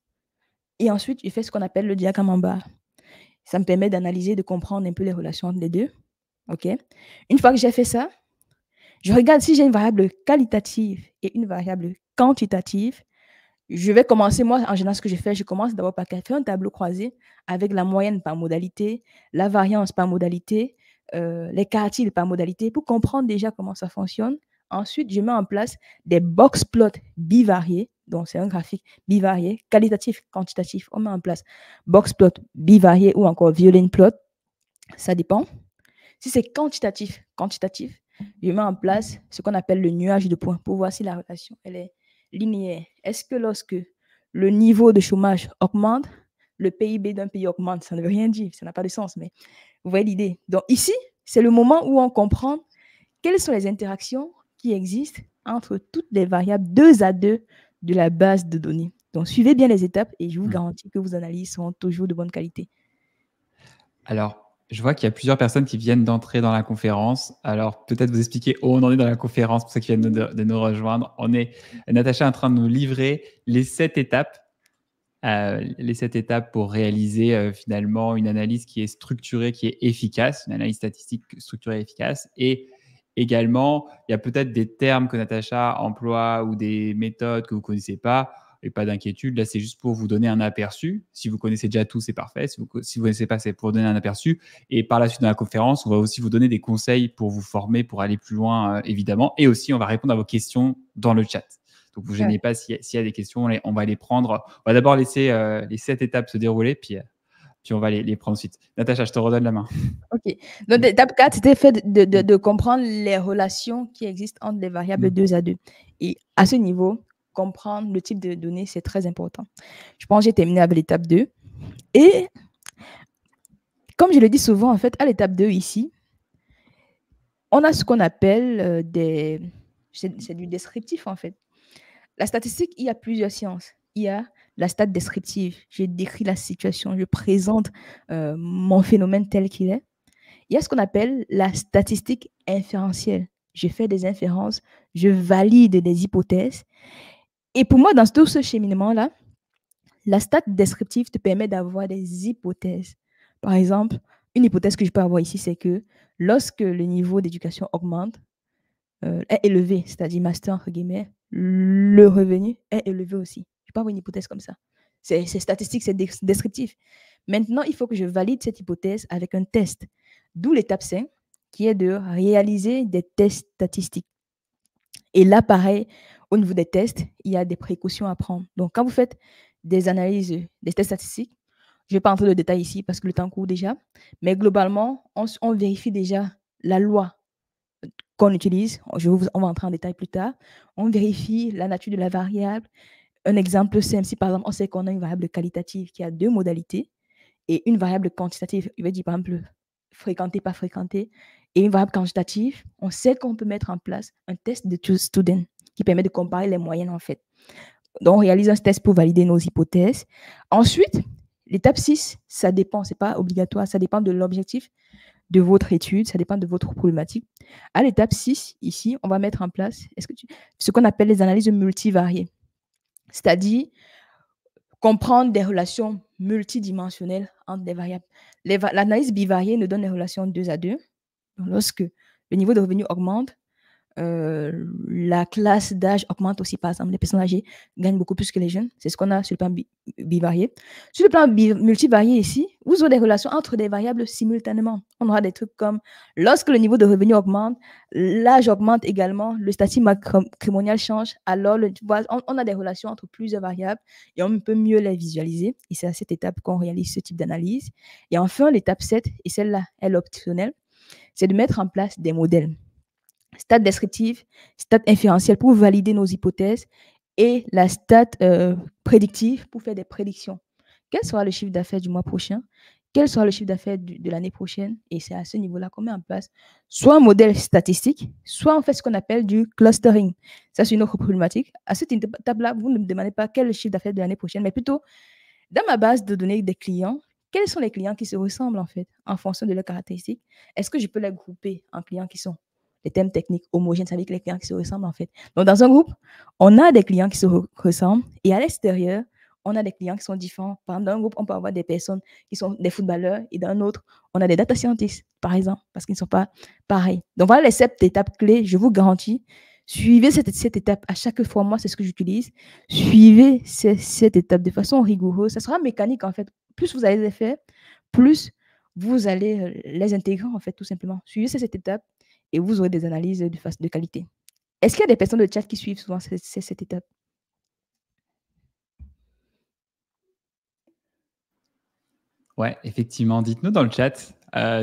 Et ensuite, je fais ce qu'on appelle le diagramme en barre. Ça me permet d'analyser, de comprendre un peu les relations entre les deux. OK? Une fois que j'ai fait ça, je regarde si j'ai une variable qualitative et une variable quantitative. Je vais commencer, moi, en général, ce que je fais, je commence d'abord par faire un tableau croisé avec la moyenne par modalité, la variance par modalité, les quartiles par modalité, pour comprendre déjà comment ça fonctionne. Ensuite, je mets en place des box plots bivariés. Donc, c'est un graphique bivarié, qualitatif, quantitatif. On met en place box plot bivarié ou encore violin plot. Ça dépend. Si c'est quantitatif, je mets en place ce qu'on appelle le nuage de points pour voir si la relation elle est linéaire. Est-ce que lorsque le niveau de chômage augmente, le PIB d'un pays augmente? Ça ne veut rien dire, ça n'a pas de sens, mais vous voyez l'idée. Donc ici, c'est le moment où on comprend quelles sont les interactions qui existent entre toutes les variables 2 à 2 de la base de données. Donc suivez bien les étapes et je vous garantis que vos analyses seront toujours de bonne qualité. Alors, je vois qu'il y a plusieurs personnes qui viennent d'entrer dans la conférence. Alors, peut-être vous expliquer où on en est dans la conférence pour ceux qui viennent de nous rejoindre. Natacha est en train de nous livrer les 7 étapes. Les 7 étapes pour réaliser finalement une analyse qui est structurée, qui est efficace, une analyse statistique structurée et efficace. Et également, il y a peut-être des termes que Natacha emploie ou des méthodes que vous ne connaissez pas. Et pas d'inquiétude, là c'est juste pour vous donner un aperçu. Si vous connaissez déjà tout, c'est parfait. Si vous ne connaissez pas, c'est pour donner un aperçu. Et par la suite, dans la conférence, on va aussi vous donner des conseils pour vous former, pour aller plus loin, évidemment. Et aussi, on va répondre à vos questions dans le chat. Donc, vous ne vous gênez pas s'il y a des questions, on va les prendre. On va d'abord laisser les 7 étapes se dérouler, puis on va les prendre ensuite. Natacha, je te redonne la main. OK. Donc, l'étape 4, c'était fait de comprendre les relations qui existent entre les variables 2 à 2. Et à ce niveau, comprendre le type de données, c'est très important. Je pense que j'ai terminé avec l'étape 2. Et comme je le dis souvent, en fait, à l'étape 2 ici, on a ce qu'on appelle c'est du descriptif, en fait. La statistique, il y a plusieurs sciences. Il y a la stat descriptive. Je décris la situation, je présente mon phénomène tel qu'il est. Il y a ce qu'on appelle la statistique inférentielle. Je fais des inférences, je valide des hypothèses. Et pour moi, dans tout ce cheminement-là, la stat descriptive te permet d'avoir des hypothèses. Par exemple, une hypothèse que je peux avoir ici, c'est que lorsque le niveau d'éducation augmente, est élevé, c'est-à-dire master, entre guillemets, le revenu est élevé aussi. Je peux avoir une hypothèse comme ça. C'est statistique, c'est descriptif. Maintenant, il faut que je valide cette hypothèse avec un test. D'où l'étape 5, qui est de réaliser des tests statistiques. Et là, pareil, au niveau des tests, il y a des précautions à prendre. Donc, quand vous faites des analyses, des tests statistiques, je ne vais pas entrer dans le détail ici parce que le temps court déjà, mais globalement, on vérifie déjà la loi qu'on utilise. On va entrer en détail plus tard. On vérifie la nature de la variable. Un exemple simple, si par exemple, on sait qu'on a une variable qualitative qui a 2 modalités et une variable quantitative, il va dire par exemple fréquenter, pas fréquenter, et une variable quantitative, on sait qu'on peut mettre en place un test de Choose Student qui permet de comparer les moyennes en fait. Donc, on réalise un test pour valider nos hypothèses. Ensuite, l'étape 6, ça dépend, c'est pas obligatoire, ça dépend de l'objectif de votre étude, ça dépend de votre problématique. À l'étape 6, ici, on va mettre en place ce qu'on appelle les analyses multivariées, c'est-à-dire comprendre des relations multidimensionnelles entre des variables. L'analyse bivariée nous donne des relations 2 à 2. Donc, lorsque le niveau de revenu augmente, la classe d'âge augmente aussi. Par exemple, les personnes âgées gagnent beaucoup plus que les jeunes. C'est ce qu'on a sur le plan bivarié. Sur le plan multivarié ici, vous aurez des relations entre des variables simultanément. On aura des trucs comme lorsque le niveau de revenu augmente, l'âge augmente également, le statut matrimonial change. Alors, on a des relations entre plusieurs variables et on peut mieux les visualiser. Et c'est à cette étape qu'on réalise ce type d'analyse. Et enfin, l'étape 7, et celle-là, elle est optionnelle, c'est de mettre en place des modèles. Stat descriptive, stat inférentielle pour valider nos hypothèses et la stat prédictive pour faire des prédictions. Quel sera le chiffre d'affaires du mois prochain? Quel sera le chiffre d'affaires de l'année prochaine? Et c'est à ce niveau-là qu'on met en place soit un modèle statistique, soit on fait ce qu'on appelle du clustering. Ça, c'est une autre problématique. À cette étape-là, vous ne me demandez pas quel est le chiffre d'affaires de l'année prochaine, mais plutôt dans ma base de données des clients, quels sont les clients qui se ressemblent en fait en fonction de leurs caractéristiques? Est-ce que je peux les grouper en clients qui sont les thèmes techniques homogènes, avec les clients qui se ressemblent en fait. Donc, dans un groupe, on a des clients qui se ressemblent et à l'extérieur, on a des clients qui sont différents. Par exemple, dans un groupe, on peut avoir des personnes qui sont des footballeurs et dans un autre, on a des data scientists, par exemple, parce qu'ils ne sont pas pareils. Donc, voilà les 7 étapes clés, je vous garantis. Suivez cette étape à chaque fois. Moi, c'est ce que j'utilise. Suivez cette étape de façon rigoureuse. Ça sera mécanique, en fait. Plus vous allez les faire, plus vous allez les intégrer, en fait, tout simplement. Suivez cette étape et vous aurez des analyses de qualité. Est-ce qu'il y a des personnes de chat qui suivent souvent cette étape? Ouais, effectivement. Dites-nous dans le chat,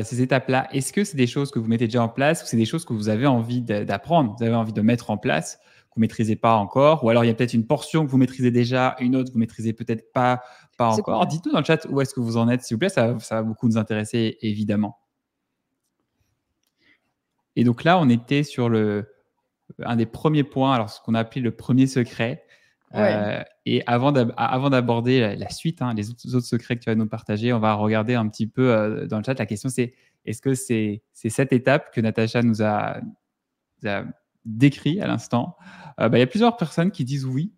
ces étapes-là, est-ce que c'est des choses que vous mettez déjà en place ou c'est des choses que vous avez envie d'apprendre, vous avez envie de mettre en place, que vous ne maîtrisez pas encore? Ou alors il y a peut-être une portion que vous maîtrisez déjà, une autre que vous ne maîtrisez peut-être pas encore. Dites-nous dans le chat où est-ce que vous en êtes, s'il vous plaît. Ça va beaucoup nous intéresser, évidemment. Et donc là, on était sur un des premiers points, alors ce qu'on a appelé le premier secret. Ouais. Et avant d'aborder la suite, les autres secrets que tu vas nous partager, on va regarder un petit peu dans le chat. La question, c'est est-ce que c'est cette étape que Natacha nous a décrit à l'instant? Il y a plusieurs personnes qui disent oui,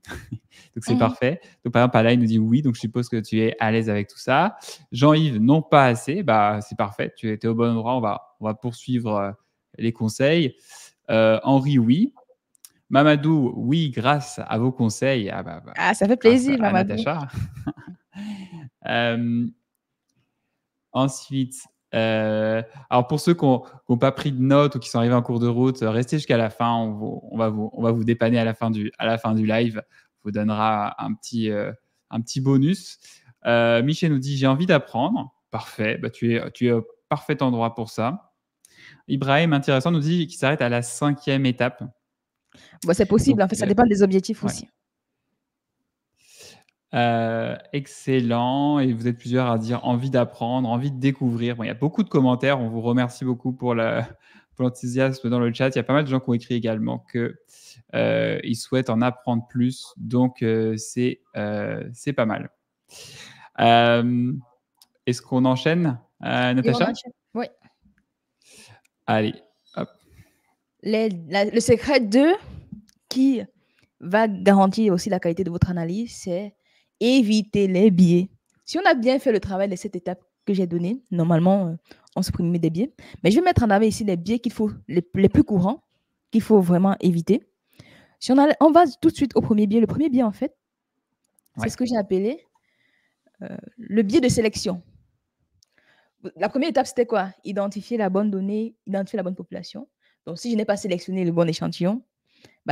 donc c'est parfait. Donc par exemple, Alain nous dit oui, donc je suppose que tu es à l'aise avec tout ça. Jean-Yves, non, pas assez. C'est parfait, tu es au bon endroit. On va poursuivre les conseils. Henri, oui. Mamadou, oui, grâce à vos conseils. Ça fait Grâce plaisir, à Mamadou. Natacha. Ensuite, alors pour ceux qui n'ont pas pris de notes ou qui sont arrivés en cours de route, restez jusqu'à la fin. On va vous dépanner à la fin du live. On vous donnera un petit bonus. Michel nous dit « J'ai envie d'apprendre ». Parfait, tu es au parfait endroit pour ça. Ibrahim, intéressant, nous dit qu'il s'arrête à la 5e étape. C'est possible, Donc, en fait, ça dépend des objectifs aussi. Excellent. Et vous êtes plusieurs à dire envie d'apprendre, envie de découvrir. Il y a beaucoup de commentaires. On vous remercie beaucoup pour l'enthousiasme dans le chat. Il y a pas mal de gens qui ont écrit également qu'ils souhaitent en apprendre plus. Donc, c'est pas mal. Est-ce qu'on enchaîne, Natacha? Oui. Allez, hop. Le secret 2 qui va garantir aussi la qualité de votre analyse, c'est éviter les biais. Si on a bien fait le travail de cette étape que j'ai donnée, normalement, on supprime des biais. Mais je vais mettre en avant ici les biais les plus courants qu'il faut vraiment éviter. Si on va tout de suite au premier biais. Le premier biais, en fait, c'est ce que j'ai appelé le biais de sélection. La première étape, c'était quoi? Identifier la bonne donnée, identifier la bonne population. Donc, si je n'ai pas sélectionné le bon échantillon,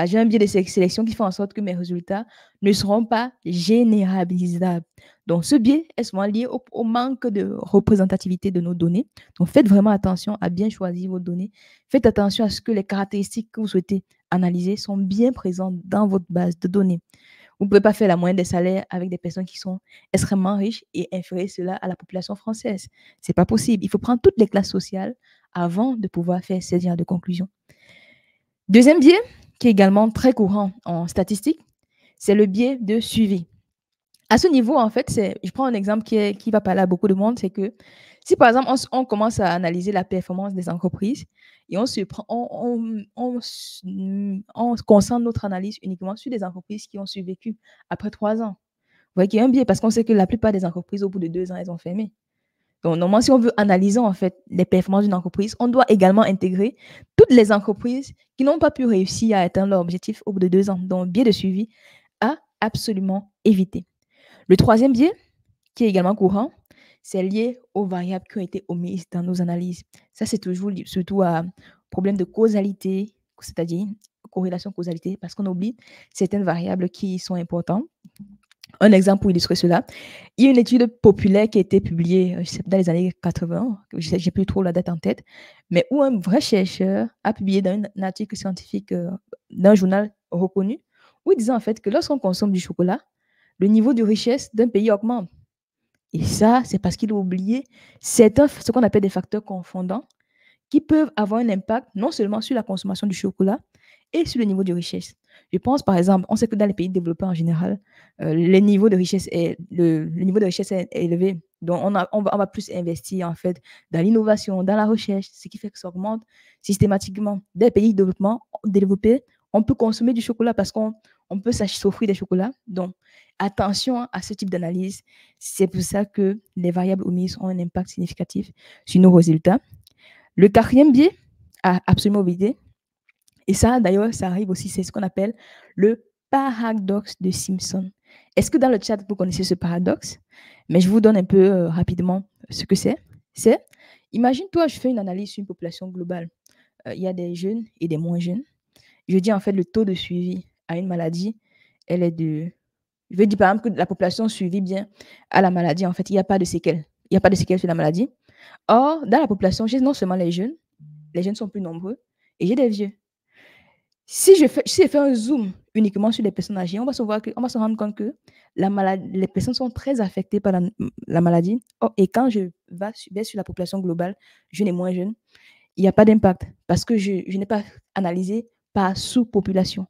j'ai un biais de sélection qui fait en sorte que mes résultats ne seront pas généralisables. Donc, ce biais est souvent lié au manque de représentativité de nos données. Donc, faites vraiment attention à bien choisir vos données. Faites attention à ce que les caractéristiques que vous souhaitez analyser sont bien présentes dans votre base de données. Vous ne pouvez pas faire la moyenne des salaires avec des personnes qui sont extrêmement riches et inférer cela à la population française. Ce n'est pas possible. Il faut prendre toutes les classes sociales avant de pouvoir faire ce genre de conclusion. Deuxième biais, qui est également très courant en statistique, c'est le biais de suivi. À ce niveau, en fait, je prends un exemple qui va parler à beaucoup de monde, c'est que si par exemple, on commence à analyser la performance des entreprises et on concentre notre analyse uniquement sur des entreprises qui ont survécu après 3 ans. Vous voyez qu'il y a un biais parce qu'on sait que la plupart des entreprises, au bout de 2 ans, elles ont fermé. Donc, normalement, si on veut analyser en fait les performances d'une entreprise, on doit également intégrer toutes les entreprises qui n'ont pas pu réussir à atteindre leur objectif au bout de 2 ans. Donc, biais de suivi à absolument éviter. Le troisième biais, qui est également courant, c'est lié aux variables qui ont été omises dans nos analyses. Ça, c'est toujours surtout un problème de causalité, c'est-à-dire corrélation-causalité, parce qu'on oublie certaines variables qui sont importantes. Un exemple pour illustrer cela, il y a une étude populaire qui a été publiée dans les années 80, je n'ai plus trop la date en tête, mais où un vrai chercheur a publié dans un article scientifique d'un journal reconnu, où il disait en fait que lorsqu'on consomme du chocolat, le niveau de richesse d'un pays augmente. Et ça, c'est parce qu'il a oublié ce qu'on appelle des facteurs confondants qui peuvent avoir un impact non seulement sur la consommation du chocolat et sur le niveau de richesse. Je pense, par exemple, on sait que dans les pays développés en général, le niveau de richesse est élevé. Donc, on va plus investir en fait dans l'innovation, dans la recherche, ce qui fait que ça augmente systématiquement. Dans les pays développés, on peut consommer du chocolat parce qu'on peut s'offrir des chocolats. Donc, attention à ce type d'analyse. C'est pour ça que les variables omises ont un impact significatif sur nos résultats. Le quatrième biais, à absolument éviter, et ça, d'ailleurs, ça arrive aussi, c'est ce qu'on appelle le paradoxe de Simpson. Est-ce que dans le chat, vous connaissez ce paradoxe? Mais je vous donne un peu rapidement ce que c'est. Imagine-toi, je fais une analyse sur une population globale. Il y a des jeunes et des moins jeunes. Je dis en fait le taux de suivi à une maladie, elle est de... Je veux dire par exemple que la population suivie bien à la maladie, en fait, il n'y a pas de séquelles. Il n'y a pas de séquelles sur la maladie. Or, dans la population, j'ai non seulement les jeunes sont plus nombreux, et j'ai des vieux. Si je fais un zoom uniquement sur les personnes âgées, on va se rendre compte que les personnes sont très affectées par la maladie. Et quand je vais sur la population globale, jeunes et moins jeunes, il n'y a pas d'impact parce que je n'ai pas analysé par sous-population.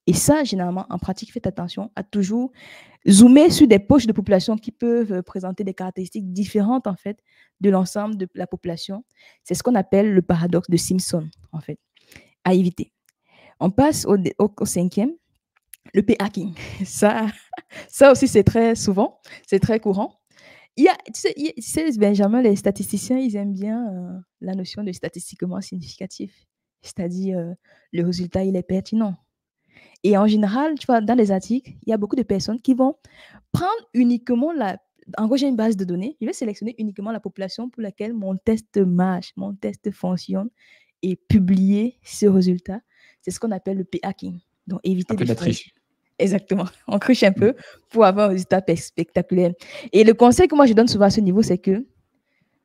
Et ça, généralement, en pratique, faites attention à toujours zoomer sur des poches de population qui peuvent présenter des caractéristiques différentes, en fait, de l'ensemble de la population. C'est ce qu'on appelle le paradoxe de Simpson, en fait, à éviter. On passe au cinquième, le p-hacking. Ça aussi, c'est très souvent, c'est très courant. Tu sais, Benjamin, les statisticiens, ils aiment bien la notion de statistiquement significatif, c'est-à-dire le résultat, il est pertinent. Et en général, tu vois, dans les articles, il y a beaucoup de personnes qui vont prendre uniquement en gros, j'ai une base de données, je vais sélectionner uniquement la population pour laquelle mon test marche, mon test fonctionne et publier ce résultat. C'est ce qu'on appelle le p-hacking. Donc, éviter de la triche. Exactement. On triche un peu pour avoir un résultat spectaculaire. Et le conseil que moi je donne souvent à ce niveau, c'est que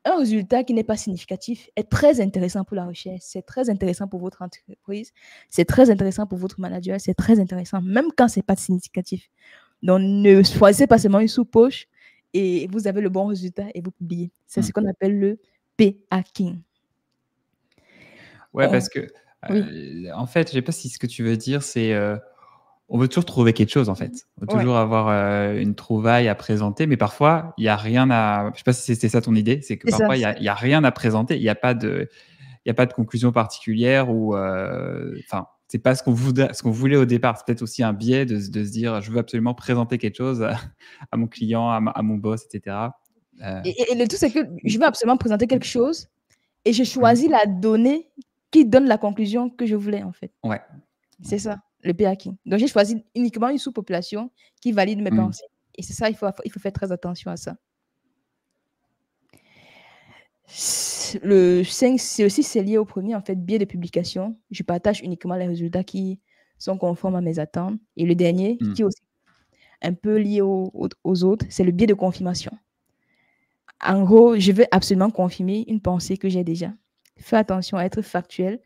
un résultat qui n'est pas significatif est très intéressant pour la recherche, c'est très intéressant pour votre entreprise, c'est très intéressant pour votre manager, c'est très intéressant, même quand ce n'est pas significatif. Donc, ne choisissez pas seulement une sous-poche et vous avez le bon résultat et vous publiez. C'est ce qu'on appelle le p-hacking. Ouais, parce que, en fait, je ne sais pas si ce que tu veux dire, c'est on veut toujours trouver quelque chose, en fait. On veut toujours avoir une trouvaille à présenter, mais parfois, il n'y a rien à... Je ne sais pas si c'était ça ton idée, c'est que parfois, il n'y a rien à présenter, il n'y a pas de conclusion particulière ou... Enfin, c'est pas ce qu'on voulait au départ. C'est peut-être aussi un biais de se dire, je veux absolument présenter quelque chose à mon client, à mon boss, etc. Et le tout, c'est que je veux absolument présenter quelque chose et je choisis la donnée qui donne la conclusion que je voulais, en fait. Ouais. C'est ça, le p-hacking. Donc, j'ai choisi uniquement une sous-population qui valide mes pensées. Et c'est ça, il faut faire très attention à ça. Le 5, c'est lié au premier, en fait, biais de publication. Je partage uniquement les résultats qui sont conformes à mes attentes. Et le dernier, qui est aussi un peu lié aux autres, c'est le biais de confirmation. En gros, je veux absolument confirmer une pensée que j'ai déjà. Fais attention à être factuel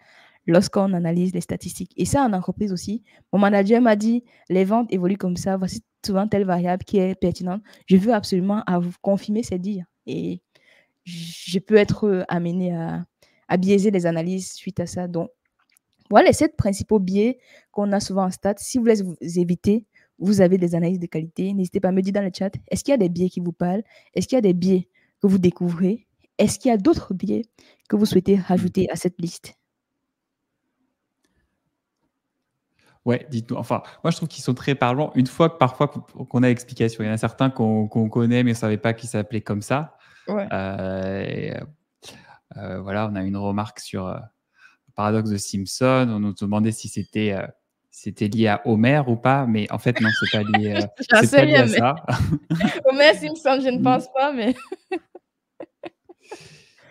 lorsqu'on analyse les statistiques. Et ça, en entreprise aussi, mon manager m'a dit, les ventes évoluent comme ça, voici souvent telle variable qui est pertinente. Je veux absolument vous confirmer ces dires. Et je peux être amené à biaiser les analyses suite à ça. Donc, voilà les 7 principaux biais qu'on a souvent en stats. Si vous voulez vous éviter, vous avez des analyses de qualité. N'hésitez pas à me dire dans le chat, est-ce qu'il y a des biais qui vous parlent? Est-ce qu'il y a des biais que vous découvrez? Est-ce qu'il y a d'autres biais que vous souhaitez rajouter à cette liste? Ouais, dites-nous. Enfin, moi, je trouve qu'ils sont très parlants. Une fois que parfois qu'on a l'explication, il y en a certains qu'on connaît, mais on ne savait pas qu'ils s'appelaient comme ça. Ouais. Et, voilà, on a une remarque sur le paradoxe de Simpson. On nous demandait si c'était lié à Homer ou pas, mais en fait, non, c'est pas lié, J'en c'est sais pas lié rien, à mais ça. Homer Simpson, je ne pense pas, mais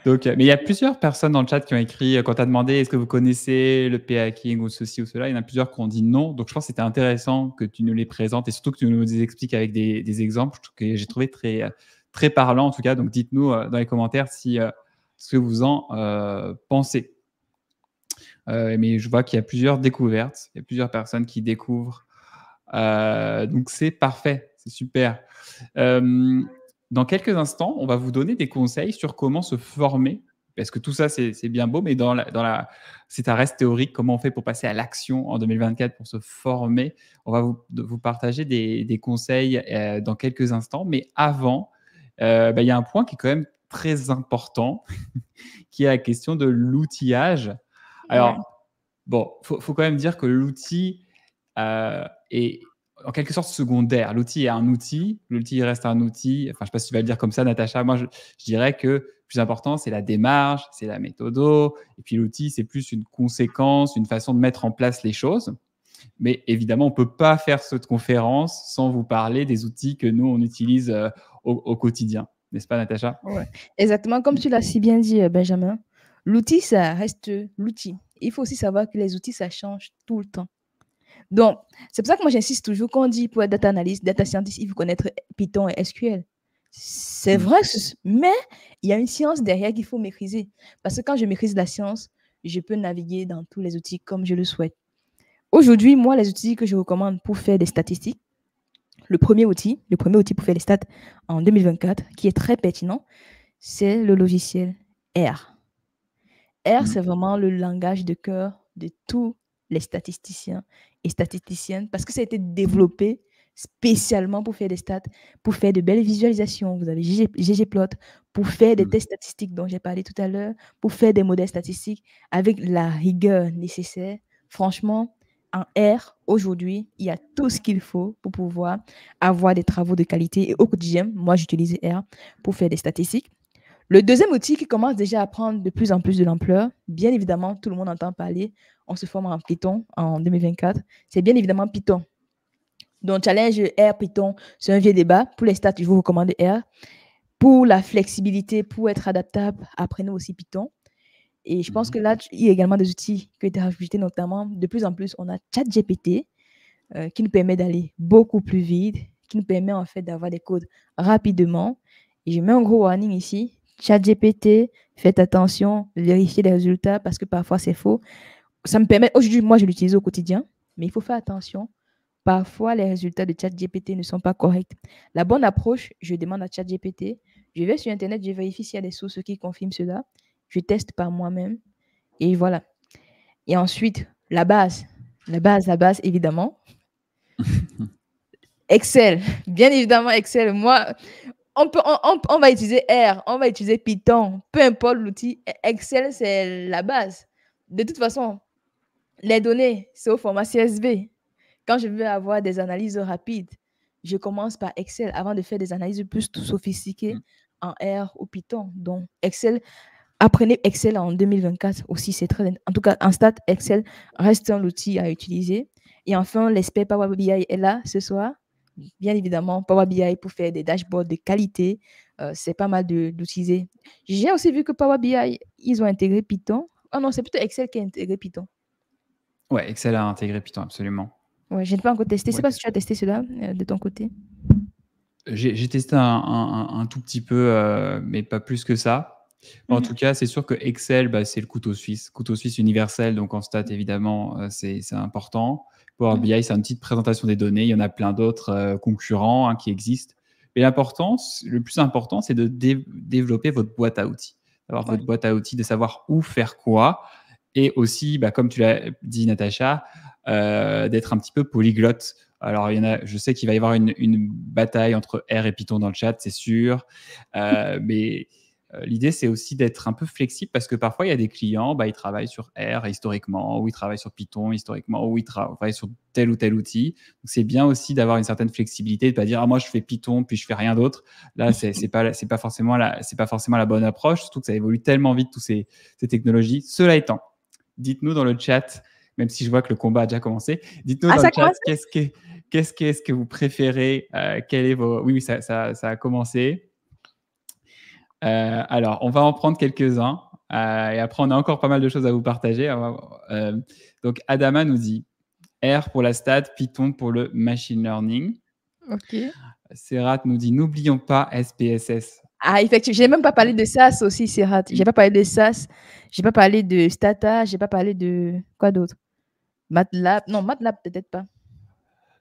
Donc, mais il y a plusieurs personnes dans le chat qui ont écrit, quand tu as demandé est-ce que vous connaissez le p-hacking ou ceci ou cela, il y en a plusieurs qui ont dit non. Donc, je pense que c'était intéressant que tu nous les présentes et surtout que tu nous les expliques avec des exemples que j'ai trouvé très, très parlant en tout cas. Donc, dites-nous dans les commentaires ce que vous en pensez. Mais je vois qu'il y a plusieurs découvertes, il y a plusieurs personnes qui découvrent. Donc, c'est parfait, c'est super. Dans quelques instants, on va vous donner des conseils sur comment se former, parce que tout ça, c'est bien beau, mais ça reste théorique. Comment on fait pour passer à l'action en 2024 pour se former? On va vous partager des conseils dans quelques instants. Mais avant, il y a un point qui est quand même très important, qui est la question de l'outillage. ouais. Alors, bon, faut quand même dire que l'outil est en quelque sorte secondaire. L'outil est un outil, l'outil reste un outil. Enfin, je ne sais pas si tu vas le dire comme ça, Natacha. Moi, je dirais que le plus important, c'est la démarche, c'est la méthodo. Et puis l'outil, c'est plus une conséquence, une façon de mettre en place les choses. Mais évidemment, on ne peut pas faire cette conférence sans vous parler des outils que nous, on utilise au quotidien. N'est-ce pas, Natacha? Ouais. Exactement comme tu l'as si bien dit, Benjamin. L'outil, ça reste l'outil. Il faut aussi savoir que les outils, ça change tout le temps. Donc, c'est pour ça que moi, j'insiste toujours quand on dit pour être data analyst, data scientist, il faut connaître Python et SQL. C'est vrai, mais il y a une science derrière qu'il faut maîtriser. Parce que quand je maîtrise la science, je peux naviguer dans tous les outils comme je le souhaite. Aujourd'hui, moi, les outils que je recommande pour faire des statistiques, le premier outil pour faire les stats en 2024, qui est très pertinent, c'est le logiciel R. R, c'est vraiment le langage de cœur de tous les statisticiens et statisticiennes parce que ça a été développé spécialement pour faire des stats, pour faire de belles visualisations. Vous avez ggplot, pour faire des tests statistiques dont j'ai parlé tout à l'heure, pour faire des modèles statistiques avec la rigueur nécessaire. Franchement, en R, aujourd'hui, il y a tout ce qu'il faut pour pouvoir avoir des travaux de qualité. Et au quotidien, moi, j'utilise R pour faire des statistiques. Le deuxième outil qui commence déjà à prendre de plus en plus de l'ampleur, bien évidemment, tout le monde entend parler, on se forme en Python en 2024, c'est bien évidemment Python. Donc, challenge R, Python, c'est un vieux débat. Pour les stats, je vous recommande R. Pour la flexibilité, pour être adaptable, apprenez aussi Python. Et je pense que là, il y a également des outils qui ont été rajoutés, notamment, de plus en plus, on a ChatGPT qui nous permet d'aller beaucoup plus vite, qui nous permet en fait d'avoir des codes rapidement. Et je mets un gros warning ici. ChatGPT, faites attention, vérifiez les résultats parce que parfois c'est faux. Ça me permet, aujourd'hui, moi je l'utilise au quotidien, mais il faut faire attention. Parfois, les résultats de ChatGPT ne sont pas corrects. La bonne approche, je demande à ChatGPT, je vais sur Internet, je vérifie s'il y a des sources qui confirment cela, je teste par moi-même et voilà. Et ensuite, la base, évidemment. Excel, bien évidemment Excel. Moi, on va utiliser R, on va utiliser Python, peu importe l'outil. Excel, c'est la base. De toute façon, les données, c'est au format CSV. Quand je veux avoir des analyses rapides, je commence par Excel avant de faire des analyses plus sophistiquées en R ou Python. Donc, Excel, apprenez Excel en 2024 aussi. C'est très, en tout cas, en stat, Excel reste un outil à utiliser. Et enfin, l'expert Power BI est là ce soir. Bien évidemment, Power BI pour faire des dashboards de qualité, c'est pas mal d'utiliser. J'ai aussi vu que Power BI, ils ont intégré Python. Oh non, c'est plutôt Excel qui a intégré Python. Ouais, Excel a intégré Python, absolument. Ouais, je n'ai pas encore testé. Je ne sais Ouais. pas si tu as testé cela de ton côté. J'ai testé un tout petit peu, mais pas plus que ça. En tout cas, c'est sûr que Excel, c'est le couteau suisse universel. Donc, en stats, évidemment, c'est important. Power Mhm. BI, c'est une petite présentation des données. Il y en a plein d'autres concurrents qui existent. Mais le plus important, c'est de développer votre boîte à outils. D'avoir Ouais. votre boîte à outils, de savoir où faire quoi. Et aussi, comme tu l'as dit, Natacha, d'être un petit peu polyglotte. Alors, je sais qu'il va y avoir une bataille entre R et Python dans le chat, c'est sûr. Mais l'idée, c'est aussi d'être un peu flexible parce que parfois, il y a des clients, ils travaillent sur R historiquement, ou ils travaillent sur Python historiquement, ou ils travaillent sur tel ou tel outil. Donc, c'est bien aussi d'avoir une certaine flexibilité, de ne pas dire, moi, je fais Python, puis je fais rien d'autre. Là, c'est pas forcément la bonne approche, surtout que ça évolue tellement vite, toutes ces technologies. Cela étant, dites-nous dans le chat, même si je vois que le combat a déjà commencé, dites-nous dans le Ça chat commence? qu'est-ce que vous préférez, quel est vos... Oui, ça a commencé. Alors, on va en prendre quelques-uns et après, on a encore pas mal de choses à vous partager. Donc, Adama nous dit R pour la stat, Python pour le machine learning. Ok. Serrat nous dit n'oublions pas SPSS. Effectivement, j'ai même pas parlé de SAS aussi, Serhat. J'ai pas parlé de SAS, j'ai pas parlé de Stata, j'ai pas parlé de quoi d'autre? MATLAB, non, MATLAB peut-être pas.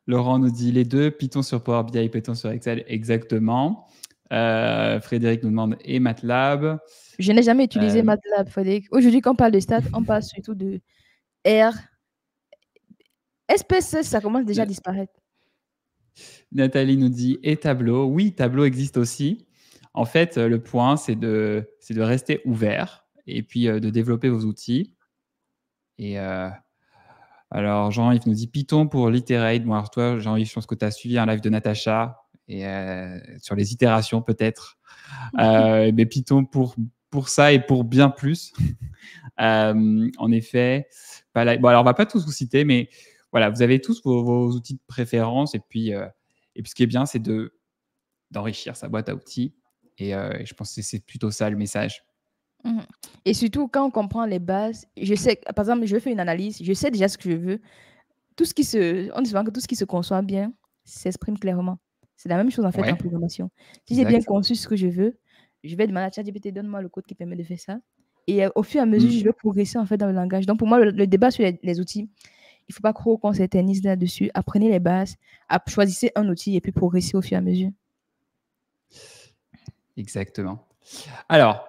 Laurent nous dit les deux, Python sur Power BI, Python sur Excel, exactement. Frédéric nous demande et MATLAB. Je n'ai jamais utilisé MATLAB, Frédéric. Aujourd'hui, quand on parle de stats, on parle surtout de R. SPSS, ça commence déjà à disparaître. Nathalie nous dit et Tableau. Oui, Tableau existe aussi. En fait, le point, c'est de rester ouvert et puis de développer vos outils. Et alors, Jean-Yves nous dit Python pour l'iterate. Bon, alors toi, Jean-Yves, je pense que tu as suivi un live de Natacha et sur les itérations peut-être. Mais Python pour ça et pour bien plus. En effet, bon, alors on va pas tous vous citer, mais voilà, vous avez tous vos outils de préférence et puis ce qui est bien, c'est d'enrichir sa boîte à outils et je pense que c'est plutôt ça le message. Et surtout, quand on comprend les bases, je sais, par exemple, je fais une analyse, je sais déjà ce que je veux. On dit souvent que tout ce qui se conçoit bien s'exprime clairement. C'est la même chose en fait en Ouais, programmation. Si j'ai bien exact. conçu ce que je veux, je vais demander à ChatGPT, donne-moi le code qui permet de faire ça. Et au fur et à mesure, je vais progresser en fait dans le langage. Donc pour moi, le débat sur les outils, il ne faut pas trop qu'on s'éternise là-dessus. Apprenez les bases, choisissez un outil et puis progressez au fur et à mesure. Exactement. Alors,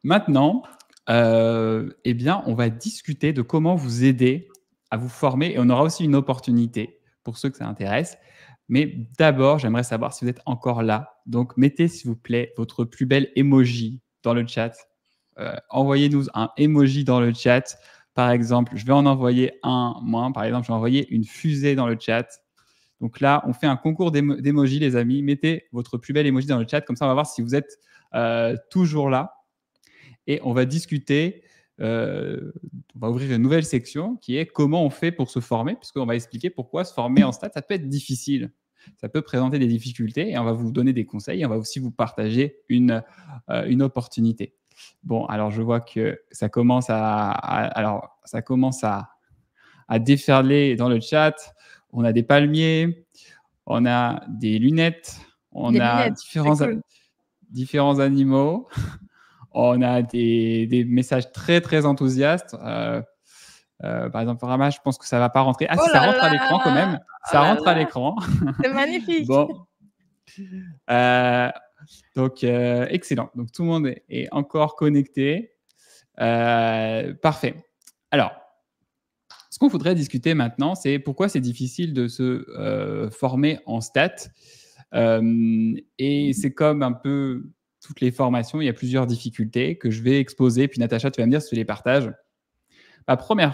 maintenant, eh bien, on va discuter de comment vous aider à vous former et on aura aussi une opportunité pour ceux que ça intéresse. Mais d'abord, j'aimerais savoir si vous êtes encore là. Donc, mettez, s'il vous plaît, votre plus belle emoji dans le chat. Envoyez-nous un emoji dans le chat. Par exemple, je vais en envoyer un, moi. Par exemple, je vais envoyer une fusée dans le chat. Donc là, on fait un concours d'emoji, les amis. Mettez votre plus belle emoji dans le chat. Comme ça, on va voir si vous êtes toujours là. Et on va discuter. On va ouvrir une nouvelle section qui est comment on fait pour se former, puisqu'on va expliquer pourquoi se former en stats, ça peut être difficile. Ça peut présenter des difficultés et on va vous donner des conseils. Et on va aussi vous partager une opportunité. Bon, alors je vois que ça commence à déferler dans le chat. On a des palmiers, on a des lunettes, on Des a lunettes, c'est cool. différents animaux, on a des messages très, très enthousiastes. Par exemple, Rama, je pense que ça ne va pas rentrer. Ah, Oh si, ça là rentre à l'écran quand là! même. Oh Ça là rentre à là! l'écran. C'est magnifique! Bon. Donc, excellent. Donc, tout le monde est encore connecté. Parfait. Alors, ce qu'on voudrait discuter maintenant, c'est pourquoi c'est difficile de se former en stats. Et c'est comme un peu toutes les formations, il y a plusieurs difficultés que je vais exposer. Puis Natacha, tu vas me dire si tu les partages. La première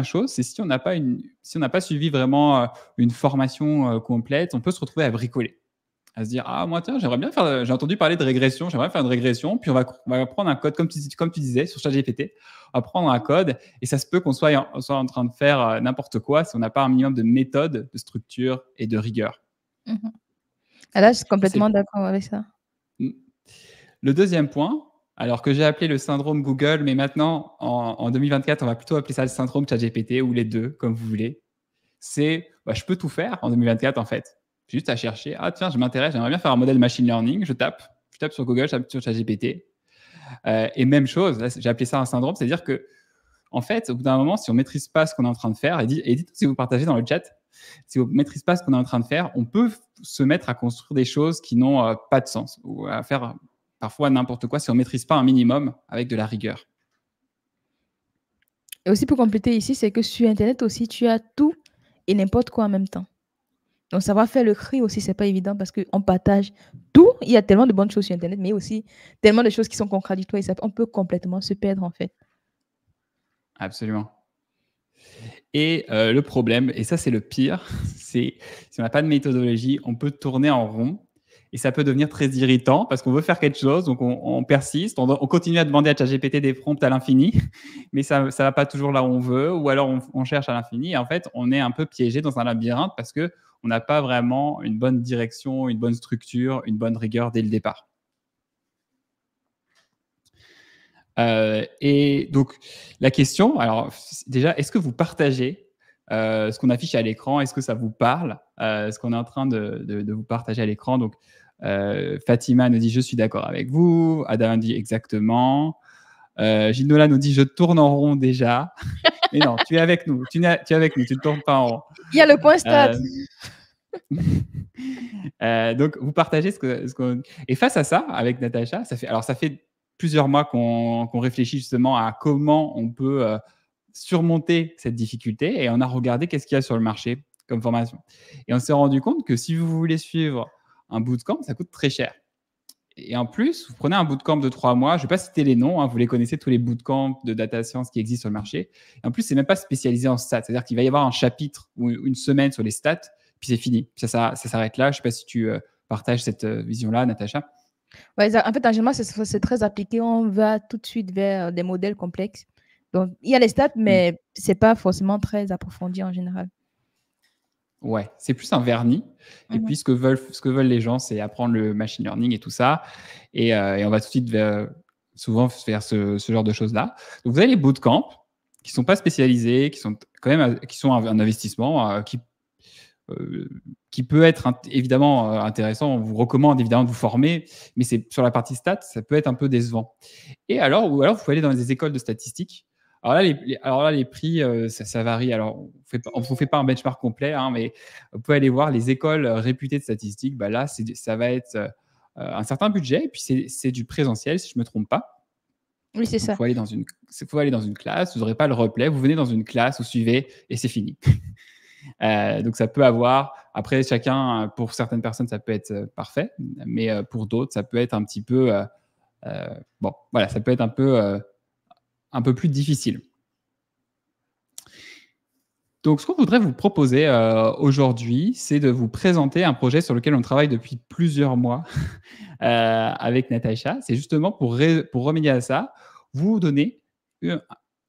chose, c'est si on n'a pas suivi vraiment une formation complète, on peut se retrouver à bricoler. À se dire, ah, moi, tiens, j'aimerais bien faire, j'ai entendu parler de régression, j'aimerais faire une régression, puis on va prendre un code, comme tu disais, sur ChatGPT, on va prendre un code, et ça se peut qu'on soit en train de faire n'importe quoi si on n'a pas un minimum de méthode, de structure et de rigueur. Là, je suis Ça, complètement d'accord avec ça. Le deuxième point, alors que j'ai appelé le syndrome Google, mais maintenant, en 2024, on va plutôt appeler ça le syndrome ChatGPT, ou les deux, comme vous voulez, c'est, je peux tout faire en 2024, en fait. J'ai juste à chercher, ah tiens, je m'intéresse, j'aimerais bien faire un modèle machine learning, je tape sur Google, je tape sur ChatGPT. Et même chose, là, j'ai appelé ça un syndrome, c'est-à-dire que, en fait, au bout d'un moment, si on ne maîtrise pas ce qu'on est en train de faire, et dites si vous partagez dans le chat, si on ne maîtrise pas ce qu'on est en train de faire, on peut se mettre à construire des choses qui n'ont pas de sens, ou à faire parfois n'importe quoi si on ne maîtrise pas un minimum avec de la rigueur. Et aussi pour compléter ici, c'est que sur Internet aussi, tu as tout et n'importe quoi en même temps. Donc, savoir faire le tri aussi, c'est pas évident parce qu'on partage tout. Il y a tellement de bonnes choses sur Internet, mais aussi tellement de choses qui sont contradictoires et on peut complètement se perdre en fait. Absolument. Et le problème, et ça c'est le pire, c'est si on n'a pas de méthodologie, on peut tourner en rond et ça peut devenir très irritant parce qu'on veut faire quelque chose, donc on persiste, on continue à demander à ChatGPT des prompts à l'infini, mais ça ne va pas toujours là où on veut, ou alors on cherche à l'infini et en fait on est un peu piégé dans un labyrinthe parce qu'on n'a pas vraiment une bonne direction, une bonne structure, une bonne rigueur dès le départ. Et donc, la question, alors déjà, est-ce que vous partagez ce qu'on affiche à l'écran? Est-ce que ça vous parle, ce qu'on est en train de vous partager à l'écran? Donc, Fatima nous dit « Je suis d'accord avec vous ». Adam dit « Exactement ». Ginola nous dit « Je tourne en rond déjà ». Mais non, tu es avec nous. Tu es avec nous, tu ne tournes pas en rond. Il y a le point stat. Donc, vous partagez ce qu'on... Et face à ça, avec Natacha, ça fait plusieurs mois qu'on réfléchit justement à comment on peut surmonter cette difficulté et on a regardé qu'est-ce qu'il y a sur le marché comme formation. Et on s'est rendu compte que si vous voulez suivre un bootcamp, ça coûte très cher. Et en plus, vous prenez un bootcamp de 3 mois, je ne vais pas citer les noms, hein, vous les connaissez, tous les bootcamps de data science qui existent sur le marché. Et en plus, ce n'est même pas spécialisé en stats, c'est-à-dire qu'il va y avoir un chapitre ou une semaine sur les stats, puis c'est fini. Ça s'arrête là. Je ne sais pas si tu partages cette vision-là, Natacha. Ouais, en fait, en général, c'est très appliqué. On va tout de suite vers des modèles complexes. Donc, il y a les stats, mais ce n'est pas forcément très approfondi en général. Ouais, c'est plus un vernis. Et puis, ce que veulent les gens, c'est apprendre le machine learning et tout ça. Et on va tout de suite souvent faire ce genre de choses-là. Donc, vous avez les bootcamps qui ne sont pas spécialisés, qui sont quand même un investissement qui peut être évidemment intéressant. On vous recommande évidemment de vous former, mais c'est sur la partie stats, ça peut être un peu décevant. Et alors vous pouvez aller dans des écoles de statistiques. Alors là, les prix, ça varie. Alors, on ne vous fait pas un benchmark complet, hein, mais vous pouvez aller voir les écoles réputées de statistiques. Bah là, ça va être un certain budget, et puis c'est du présentiel, si je ne me trompe pas. Oui, c'est ça. Il faut aller dans une classe, vous n'aurez pas le replay, vous venez dans une classe, vous suivez, et c'est fini. Donc, ça peut avoir, après chacun, pour certaines personnes, ça peut être parfait, mais pour d'autres, ça peut être un petit peu, bon, voilà, ça peut être un peu plus difficile. Donc, ce qu'on voudrait vous proposer aujourd'hui, c'est de vous présenter un projet sur lequel on travaille depuis plusieurs mois avec Natacha. C'est justement pour remédier à ça, vous donner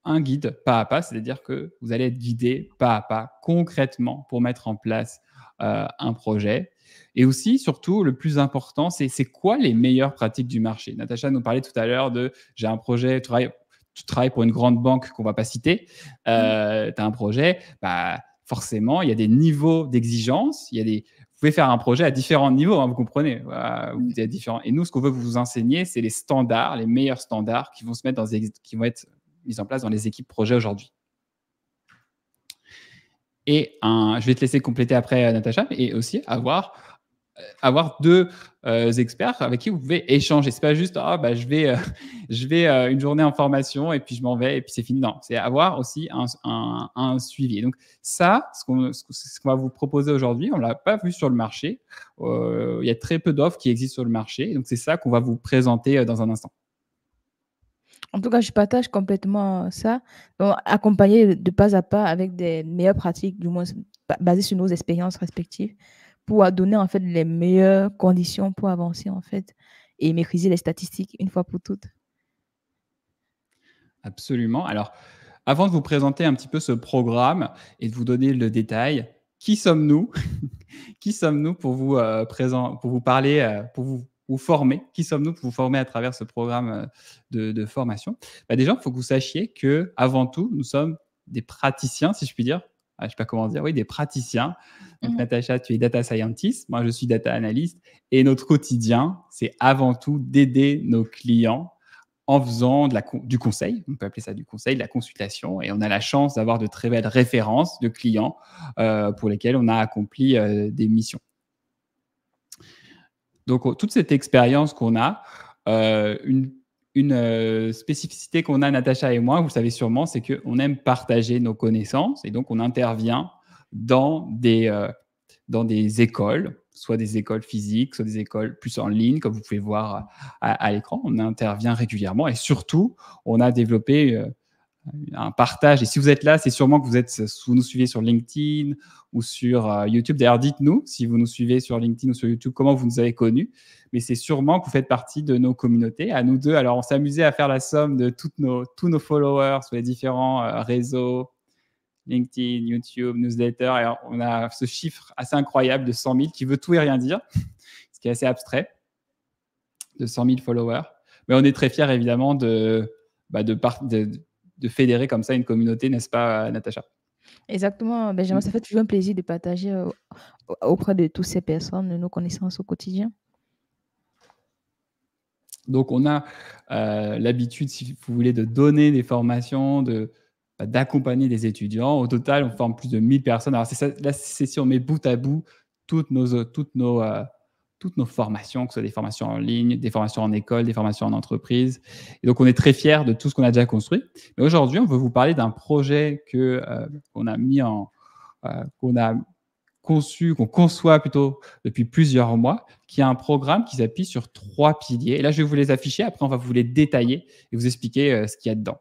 un guide pas à pas, c'est-à-dire que vous allez être guidé pas à pas, concrètement, pour mettre en place un projet. Et aussi, surtout, le plus important, c'est quoi les meilleures pratiques du marché. Natacha nous parlait tout à l'heure de « j'ai un projet, tu travailles pour une grande banque qu'on ne va pas citer, tu as un projet, bah, forcément, il y a des niveaux d'exigence, vous pouvez faire un projet à différents niveaux, hein, vous comprenez. Voilà, et nous, ce qu'on veut vous enseigner, c'est les standards, les meilleurs standards qui vont qui vont être mis en place dans les équipes projets aujourd'hui. Et je vais te laisser compléter après, Natacha, et aussi avoir deux experts avec qui vous pouvez échanger. C'est pas juste je vais une journée en formation et puis je m'en vais et puis c'est fini. Non, c'est avoir aussi un suivi. Et donc ça, ce qu'on va vous proposer aujourd'hui, on l'a pas vu sur le marché. Il y a très peu d'offres qui existent sur le marché. Donc c'est ça qu'on va vous présenter dans un instant. En tout cas, je partage complètement ça. Donc, accompagner de pas à pas avec des meilleures pratiques, du moins basées sur nos expériences respectives, pour donner en fait les meilleures conditions pour avancer en fait et maîtriser les statistiques une fois pour toutes. Absolument. Alors, avant de vous présenter un petit peu ce programme et de vous donner le détail, qui sommes-nous? Qui sommes-nous pour vous pour vous parler, pour vous former? Qui sommes-nous pour vous former à travers ce programme de formation? Bah déjà, il faut que vous sachiez que avant tout, nous sommes des praticiens, si je puis dire. Je ne sais pas comment dire. Oui, des praticiens. Donc, Natacha, tu es data scientist. Moi, je suis data analyst. Et notre quotidien, c'est avant tout d'aider nos clients en faisant du conseil, on peut appeler ça du conseil, de la consultation, et on a la chance d'avoir de très belles références de clients pour lesquels on a accompli des missions. Donc, toute cette expérience qu'on a, une spécificité qu'on a, Natacha et moi, vous le savez sûrement, c'est qu'on aime partager nos connaissances, et donc on intervient dans des écoles, soit des écoles physiques, soit des écoles plus en ligne, comme vous pouvez voir à l'écran. On intervient régulièrement, et surtout, on a développé un partage. Et si vous êtes là, c'est sûrement que vous nous suivez sur LinkedIn ou sur YouTube. D'ailleurs, dites-nous si vous nous suivez sur LinkedIn ou sur YouTube, comment vous nous avez connus. Mais c'est sûrement que vous faites partie de nos communautés. À nous deux, alors on s'amusait à faire la somme de tous nos followers sur les différents réseaux, LinkedIn, YouTube, newsletter. Et on a ce chiffre assez incroyable de 100 000 qui veut tout et rien dire, ce qui est assez abstrait, de 100 000 followers. Mais on est très fiers, évidemment, de fédérer comme ça une communauté, n'est-ce pas, Natacha? Exactement, Benjamin, ça fait toujours un plaisir de partager auprès de toutes ces personnes nos connaissances au quotidien. Donc, on a l'habitude, si vous voulez, de donner des formations, d'accompagner des étudiants. Au total, on forme plus de 1000 personnes. Alors, là, c'est si on met bout à bout toutes nos formations, que ce soit des formations en ligne, des formations en école, des formations en entreprise. Et donc, on est très fiers de tout ce qu'on a déjà construit. Mais aujourd'hui, on veut vous parler d'un projet qu'on a conçu, qu'on conçoit plutôt depuis plusieurs mois, qui est un programme qui s'appuie sur 3 piliers. Et là, je vais vous les afficher. Après, on va vous les détailler et vous expliquer ce qu'il y a dedans.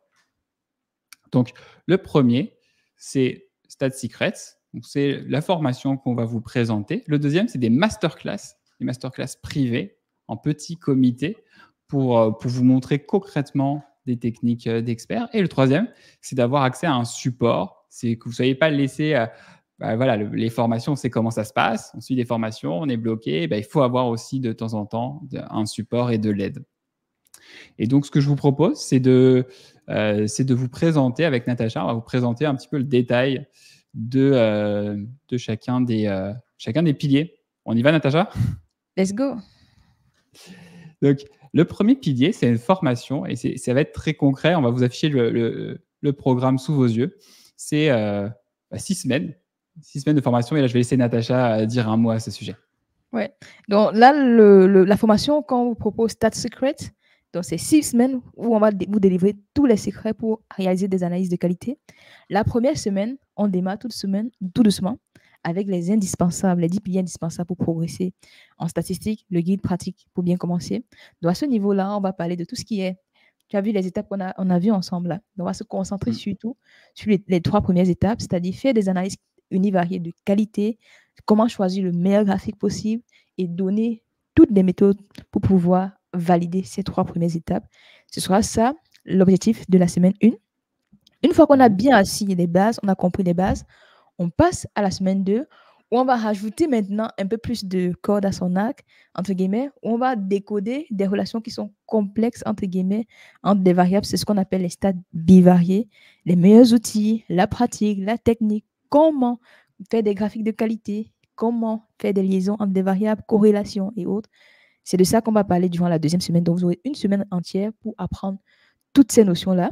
Donc, le premier, c'est Stat Secrets. Donc, c'est la formation qu'on va vous présenter. Le deuxième, c'est des masterclass privées en petit comité pour vous montrer concrètement des techniques d'experts. Et le troisième, c'est d'avoir accès à un support. C'est que vous ne soyez pas laissé voilà, les formations, on sait comment ça se passe. On suit des formations, on est bloqué. Il faut avoir aussi de temps en temps un support et de l'aide. Et donc, ce que je vous propose, c'est de vous présenter avec Natacha. On va vous présenter un petit peu le détail de chacun des piliers. On y va, Natacha? Let's go. Donc, le premier pilier, c'est une formation et ça va être très concret. On va vous afficher le programme sous vos yeux. C'est 6 semaines. 6 semaines de formation. Et là, je vais laisser Natacha dire un mot à ce sujet. Ouais. Donc là, la formation qu'on vous propose, Stat Secrets, donc c'est 6 semaines où on va vous délivrer tous les secrets pour réaliser des analyses de qualité. La première semaine, on démarre tout doucement, avec les indispensables, les 10 piliers indispensables pour progresser en statistique, le guide pratique pour bien commencer. Donc à ce niveau-là, on va parler de tout ce qui est, tu as vu les étapes qu'on a vues ensemble là. Donc on va se concentrer surtout sur les 3 premières étapes, c'est-à-dire faire des analyses univariées de qualité, comment choisir le meilleur graphique possible et donner toutes les méthodes pour pouvoir valider ces 3 premières étapes. Ce sera ça l'objectif de la semaine 1. Une fois qu'on a bien assis les bases, on a compris les bases, on passe à la semaine 2 où on va rajouter maintenant un peu plus de corde à son arc, entre guillemets, où on va décoder des relations qui sont complexes, entre guillemets, entre des variables. C'est ce qu'on appelle les stats bivariés, les meilleurs outils, la pratique, la technique, comment faire des graphiques de qualité, comment faire des liaisons entre des variables, corrélations et autres. C'est de ça qu'on va parler durant la deuxième semaine. Donc, vous aurez une semaine entière pour apprendre toutes ces notions-là.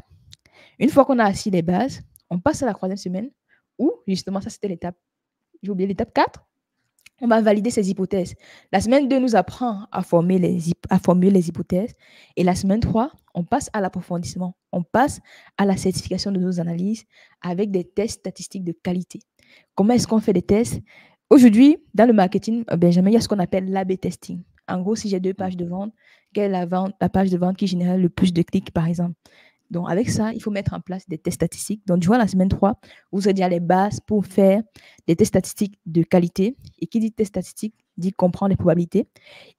Une fois qu'on a assis les bases, on passe à la troisième semaine où, justement, ça, c'était l'étape, j'ai oublié l'étape 4. On va valider ces hypothèses. La semaine 2 nous apprend à formuler les hypothèses. Et la semaine 3, on passe à l'approfondissement. On passe à la certification de nos analyses avec des tests statistiques de qualité. Comment est-ce qu'on fait des tests? Aujourd'hui, dans le marketing, Benjamin, il y a ce qu'on appelle l'A/B testing. En gros, si j'ai 2 pages de vente, quelle est la page de vente qui génère le plus de clics, par exemple? Donc, avec ça, il faut mettre en place des tests statistiques. Donc, durant la semaine 3, vous aurez déjà les bases pour faire des tests statistiques de qualité. Et qui dit test statistique dit comprendre les probabilités.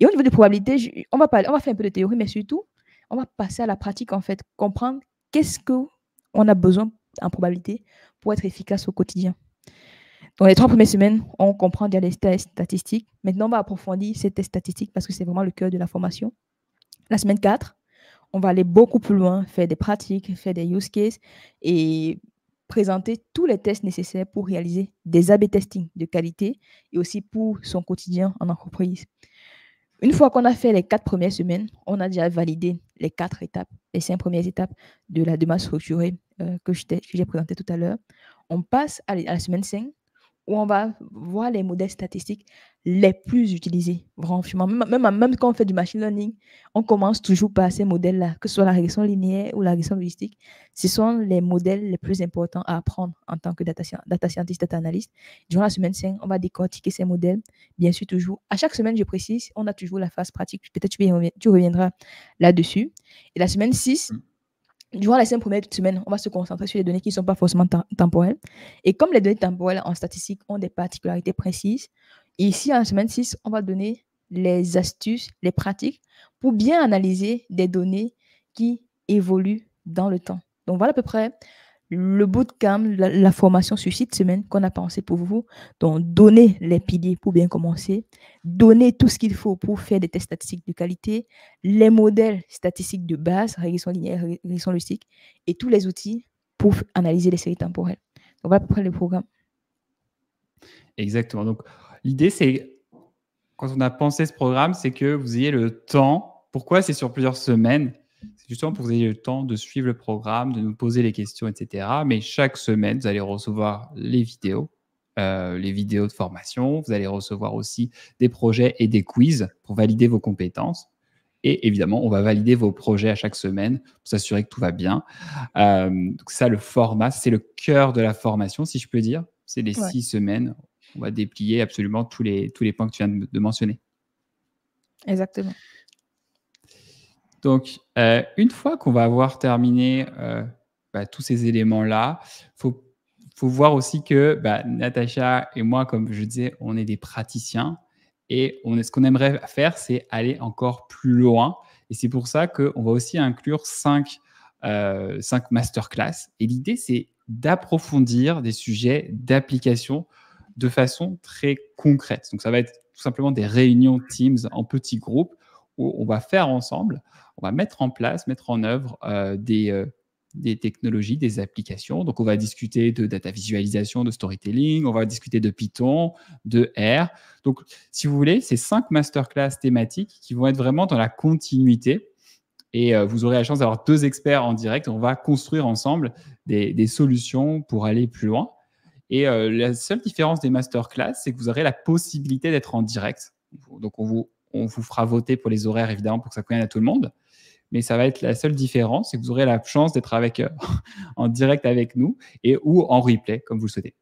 Et au niveau des probabilités, on va faire un peu de théorie, mais surtout, on va passer à la pratique, en fait, comprendre qu'est-ce qu'on a besoin en probabilité pour être efficace au quotidien. Dans les 3 premières semaines, on comprend déjà les tests statistiques. Maintenant, on va approfondir ces tests statistiques parce que c'est vraiment le cœur de la formation. La semaine 4, on va aller beaucoup plus loin, faire des pratiques, faire des use cases et présenter tous les tests nécessaires pour réaliser des A/B testing de qualité et aussi pour son quotidien en entreprise. Une fois qu'on a fait les 4 premières semaines, on a déjà validé les 4 étapes, les 5 premières étapes de la demande structurée que j'ai présentée tout à l'heure. On passe à la semaine 5 où on va voir les modèles statistiques les plus utilisés. Franchement, même quand on fait du machine learning, on commence toujours par ces modèles-là, que ce soit la régression linéaire ou la régression logistique. Ce sont les modèles les plus importants à apprendre en tant que data scientist, data analyst. Durant la semaine 5, on va décortiquer ces modèles. Bien sûr, toujours. À chaque semaine, je précise, on a toujours la phase pratique. Peut-être tu reviendras là-dessus. Et la semaine 6, durant les 5 premières semaines, on va se concentrer sur les données qui ne sont pas forcément temporelles. Et comme les données temporelles en statistique ont des particularités précises, ici, en la semaine 6, on va donner les astuces, les pratiques pour bien analyser des données qui évoluent dans le temps. Donc, voilà à peu près le bootcamp, la formation sur 6 semaines qu'on a pensé pour vous. Donc, donner les piliers pour bien commencer, donner tout ce qu'il faut pour faire des tests statistiques de qualité, les modèles statistiques de base, régression linéaire, régression logistique, et tous les outils pour analyser les séries temporelles. Donc, voilà à peu près le programme. Exactement. Donc, l'idée, c'est, quand on a pensé ce programme, c'est que vous ayez le temps. Pourquoi c'est sur plusieurs semaines? C'est justement pour que vous ayez le temps de suivre le programme, de nous poser les questions, etc. Mais chaque semaine, vous allez recevoir les vidéos de formation. Vous allez recevoir aussi des projets et des quiz pour valider vos compétences. Et évidemment, on va valider vos projets à chaque semaine pour s'assurer que tout va bien. Donc ça, le format, c'est le cœur de la formation, si je peux dire. C'est les 6 semaines. On va déplier absolument tous les points que tu viens de mentionner. Exactement. Donc, une fois qu'on va avoir terminé tous ces éléments-là, il faut voir aussi que Natacha et moi, comme je disais, on est des praticiens et ce qu'on aimerait faire, c'est aller encore plus loin. Et c'est pour ça qu'on va aussi inclure 5 masterclass. Et l'idée, c'est d'approfondir des sujets d'application de façon très concrète. Donc, ça va être tout simplement des réunions Teams en petits groupes où on va faire ensemble, on va mettre en place, mettre en œuvre des technologies, des applications. Donc, on va discuter de data visualisation, de storytelling, on va discuter de Python, de R. Donc, si vous voulez, c'est 5 masterclass thématiques qui vont être vraiment dans la continuité. Et vous aurez la chance d'avoir 2 experts en direct. On va construire ensemble des solutions pour aller plus loin. Et la seule différence des masterclass, c'est que vous aurez la possibilité d'être en direct. Donc, on vous fera voter pour les horaires, évidemment, pour que ça convienne à tout le monde. Mais ça va être la seule différence, c'est que vous aurez la chance d'être en direct avec nous ou en replay, comme vous le souhaitez.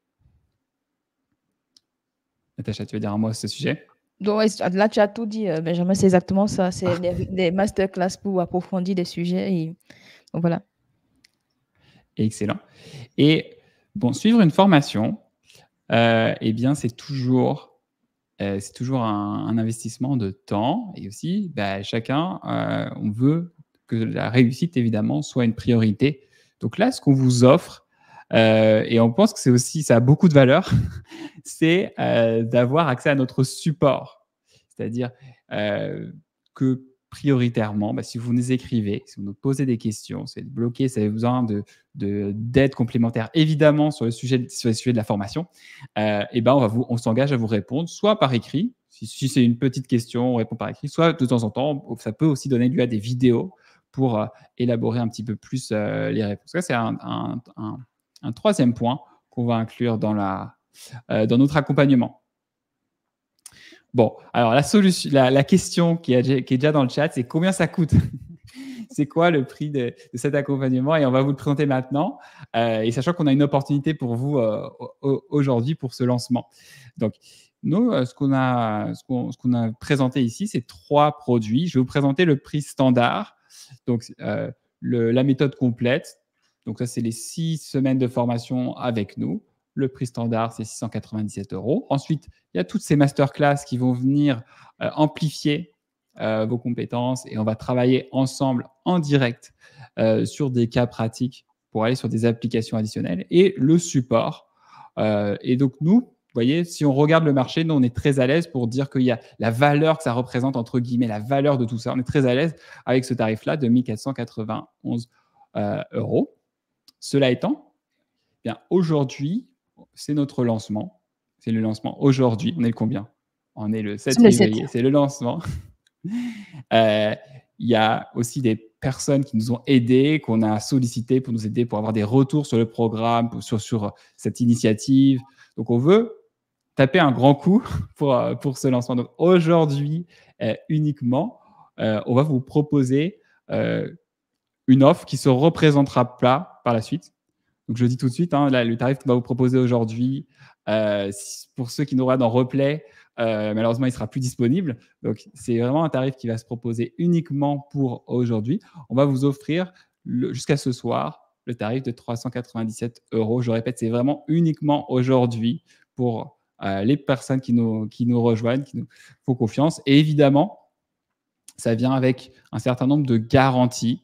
Natacha, tu veux dire un mot à ce sujet? Donc, là, tu as tout dit, Benjamin, c'est exactement ça. C'est des masterclass pour approfondir des sujets. Et donc, voilà. Excellent. Et bon, suivre une formation, eh bien, c'est toujours un investissement de temps. Et aussi, chacun, on veut que la réussite, évidemment, soit une priorité. Donc là, ce qu'on vous offre, et on pense que ça a beaucoup de valeur, c'est d'avoir accès à notre support. C'est-à-dire que prioritairement, si vous nous écrivez, si vous nous posez des questions, si vous êtes bloqué, si vous avez besoin d'aide complémentaire, évidemment, sur le sujet de la formation, on s'engage à vous répondre, soit par écrit, si c'est une petite question, on répond par écrit, soit de temps en temps, ça peut aussi donner lieu à des vidéos pour élaborer un petit peu plus les réponses. Ça, c'est un troisième point qu'on va inclure dans notre accompagnement. Bon, alors la question qui est déjà dans le chat, c'est combien ça coûte? C'est quoi le prix de cet accompagnement? Et on va vous le présenter maintenant, et sachant qu'on a une opportunité pour vous aujourd'hui pour ce lancement. Donc, nous, ce qu'on a présenté ici, c'est 3 produits. Je vais vous présenter le prix standard, donc la méthode complète. Donc ça, c'est les 6 semaines de formation avec nous. Le prix standard, c'est 697 €. Ensuite, il y a toutes ces masterclass qui vont venir amplifier vos compétences et on va travailler ensemble en direct sur des cas pratiques pour aller sur des applications additionnelles et le support. Et donc, nous, vous voyez, si on regarde le marché, nous, on est très à l'aise pour dire qu'il y a la valeur que ça représente, entre guillemets, la valeur de tout ça. On est très à l'aise avec ce tarif-là de 1 491 €. Cela étant, bien, aujourd'hui, c'est notre lancement. C'est le lancement aujourd'hui. On est le combien? On est le 7 février. C'est le lancement. Il y a aussi des personnes qui nous ont aidés, qu'on a sollicité pour nous aider, pour avoir des retours sur le programme, sur cette initiative. Donc, on veut taper un grand coup pour ce lancement. Donc, aujourd'hui, uniquement, on va vous proposer une offre qui se représentera pas par la suite. Donc, je le dis tout de suite, hein, là, le tarif qu'on va vous proposer aujourd'hui, pour ceux qui nous regardent en replay, malheureusement, il ne sera plus disponible. Donc, c'est vraiment un tarif qui va se proposer uniquement pour aujourd'hui. On va vous offrir jusqu'à ce soir le tarif de 397 €. Je répète, c'est vraiment uniquement aujourd'hui pour les personnes qui nous rejoignent, qui nous font confiance. Et évidemment, ça vient avec un certain nombre de garanties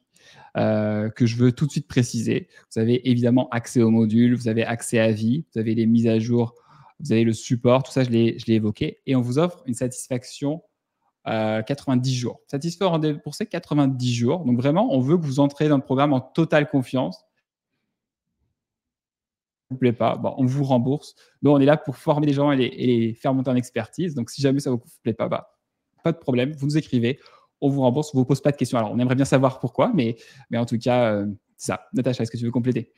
que je veux tout de suite préciser. Vous avez évidemment accès au module, vous avez accès à vie, vous avez les mises à jour, vous avez le support, tout ça, je l'ai évoqué. Et on vous offre une satisfaction 90 jours. Satisfait pour ces 90 jours. Donc vraiment, on veut que vous entrez dans le programme en totale confiance. Ça ne vous plaît pas, bon, on vous rembourse. Donc, on est là pour former les gens et les faire monter en expertise. Donc, si jamais ça ne vous plaît pas, pas de problème, vous nous écrivez, on vous rembourse, on ne vous pose pas de questions. Alors, on aimerait bien savoir pourquoi, mais en tout cas, c'est ça. Natacha, est-ce que tu veux compléter?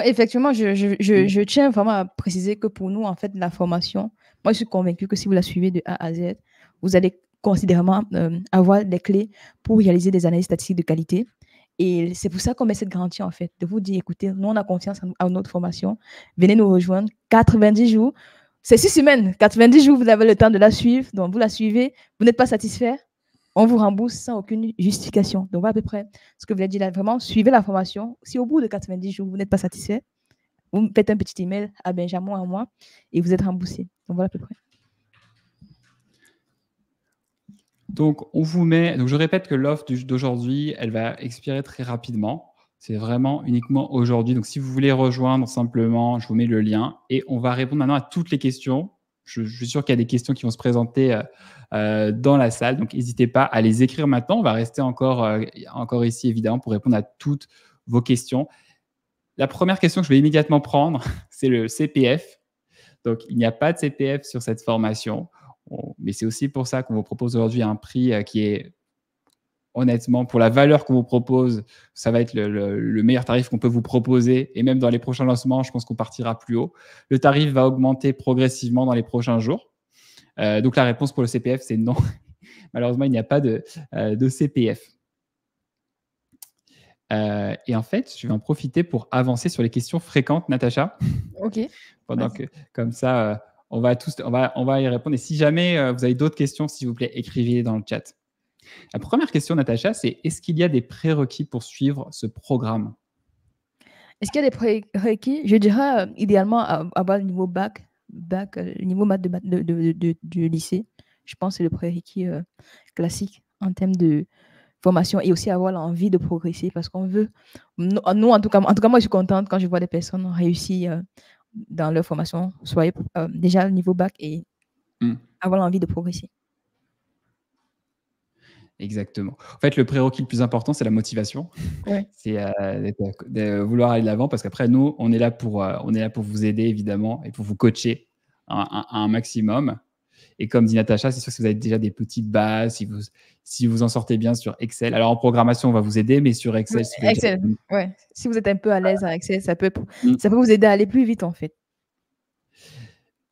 Effectivement, je tiens vraiment à préciser que pour nous, en fait, la formation, moi, je suis convaincue que si vous la suivez de A à Z, vous allez considérablement avoir les clés pour réaliser des analyses statistiques de qualité. Et c'est pour ça qu'on met cette garantie, en fait, de vous dire, écoutez, nous, on a confiance en notre formation. Venez nous rejoindre. 90 jours. C'est 6 semaines. 90 jours, vous avez le temps de la suivre. Donc, vous la suivez. Vous n'êtes pas satisfait. On vous rembourse sans aucune justification. Donc, voilà à peu près ce que vous avez dit là. Vraiment, suivez la formation. Si au bout de 90 jours, vous n'êtes pas satisfait, vous me faites un petit email à Benjamin, à moi, et vous êtes remboursé. Donc, voilà à peu près. Donc, on vous met. Donc, je répète que l'offre d'aujourd'hui, elle va expirer très rapidement. C'est vraiment uniquement aujourd'hui. Donc, si vous voulez rejoindre simplement, je vous mets le lien et on va répondre maintenant à toutes les questions. Je suis sûr qu'il y a des questions qui vont se présenter dans la salle. Donc, n'hésitez pas à les écrire maintenant. On va rester encore ici, évidemment, pour répondre à toutes vos questions. La première question que je vais immédiatement prendre, c'est le CPF. Donc, il n'y a pas de CPF sur cette formation. Mais c'est aussi pour ça qu'on vous propose aujourd'hui un prix qui est, honnêtement, pour la valeur qu'on vous propose, ça va être le meilleur tarif qu'on peut vous proposer. Et même dans les prochains lancements, je pense qu'on partira plus haut. Le tarif va augmenter progressivement dans les prochains jours. Donc, la réponse pour le CPF, c'est non. Malheureusement, il n'y a pas de CPF. Et en fait, je vais en profiter pour avancer sur les questions fréquentes, Natacha. OK. Pendant que, comme ça, on va y répondre. Et si jamais vous avez d'autres questions, s'il vous plaît, écrivez dans le chat. La première question, Natacha, c'est est-ce qu'il y a des prérequis pour suivre ce programme? Est-ce qu'il y a des prérequis? Je dirais idéalement avoir le niveau bac, le niveau maths du lycée. Je pense que c'est le prérequis classique en termes de formation et aussi avoir l'envie de progresser parce qu'on veut. Nous, en tout cas, moi, je suis contente quand je vois des personnes réussir dans leur formation, soit déjà le niveau bac et avoir l'envie de progresser. Exactement. En fait, le prérequis le plus important, c'est la motivation. Ouais. C'est de vouloir aller de l'avant parce qu'après, nous, on est là pour vous aider, évidemment, et pour vous coacher un maximum. Et comme dit Natacha, c'est sûr que si vous avez déjà des petites bases, si vous en sortez bien sur Excel. Alors, en programmation, on va vous aider, mais sur Excel, Si vous êtes un peu à l'aise avec Excel, ça peut vous aider à aller plus vite, en fait.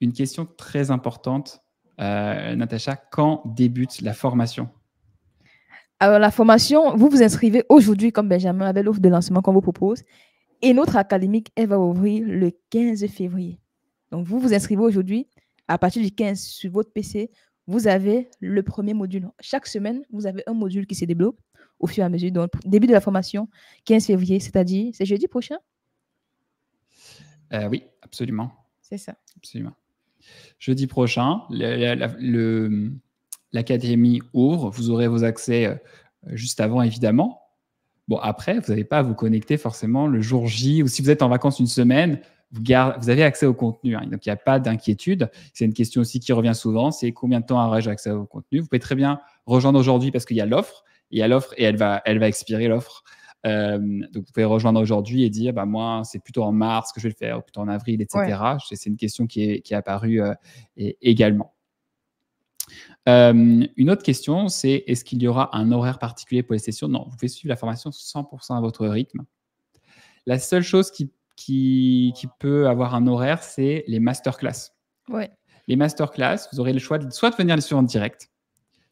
Une question très importante, Natacha, quand débute la formation? Alors, la formation, vous vous inscrivez aujourd'hui, comme Benjamin, avec l'offre de lancement qu'on vous propose. Et notre académique, elle va ouvrir le 15 février. Donc, vous vous inscrivez aujourd'hui. À partir du 15 sur votre PC, vous avez le premier module. Chaque semaine, vous avez un module qui se débloque au fur et à mesure. Donc, début de la formation, 15 février, c'est-à-dire, c'est jeudi prochain? Oui, absolument. C'est ça. Absolument. Jeudi prochain, l'académie ouvre. Vous aurez vos accès juste avant, évidemment. Bon, après, vous n'avez pas à vous connecter forcément le jour J ou si vous êtes en vacances une semaine, vous avez accès au contenu. Hein, donc, il n'y a pas d'inquiétude. C'est une question aussi qui revient souvent, c'est combien de temps aurai-je accès au contenu? Vous pouvez très bien rejoindre aujourd'hui parce qu'il y a l'offre. Il y a l'offre et elle va expirer, l'offre. Donc, vous pouvez rejoindre aujourd'hui et dire, moi, c'est plutôt en mars que je vais le faire, ou plutôt en avril, etc. Ouais. C'est une question qui est apparue également. Une autre question, c'est est-ce qu'il y aura un horaire particulier pour les sessions? Non, vous pouvez suivre la formation 100% à votre rythme. La seule chose qui peut avoir un horaire, c'est les masterclass. Ouais. Les masterclass, vous aurez le choix soit de venir les suivre en direct,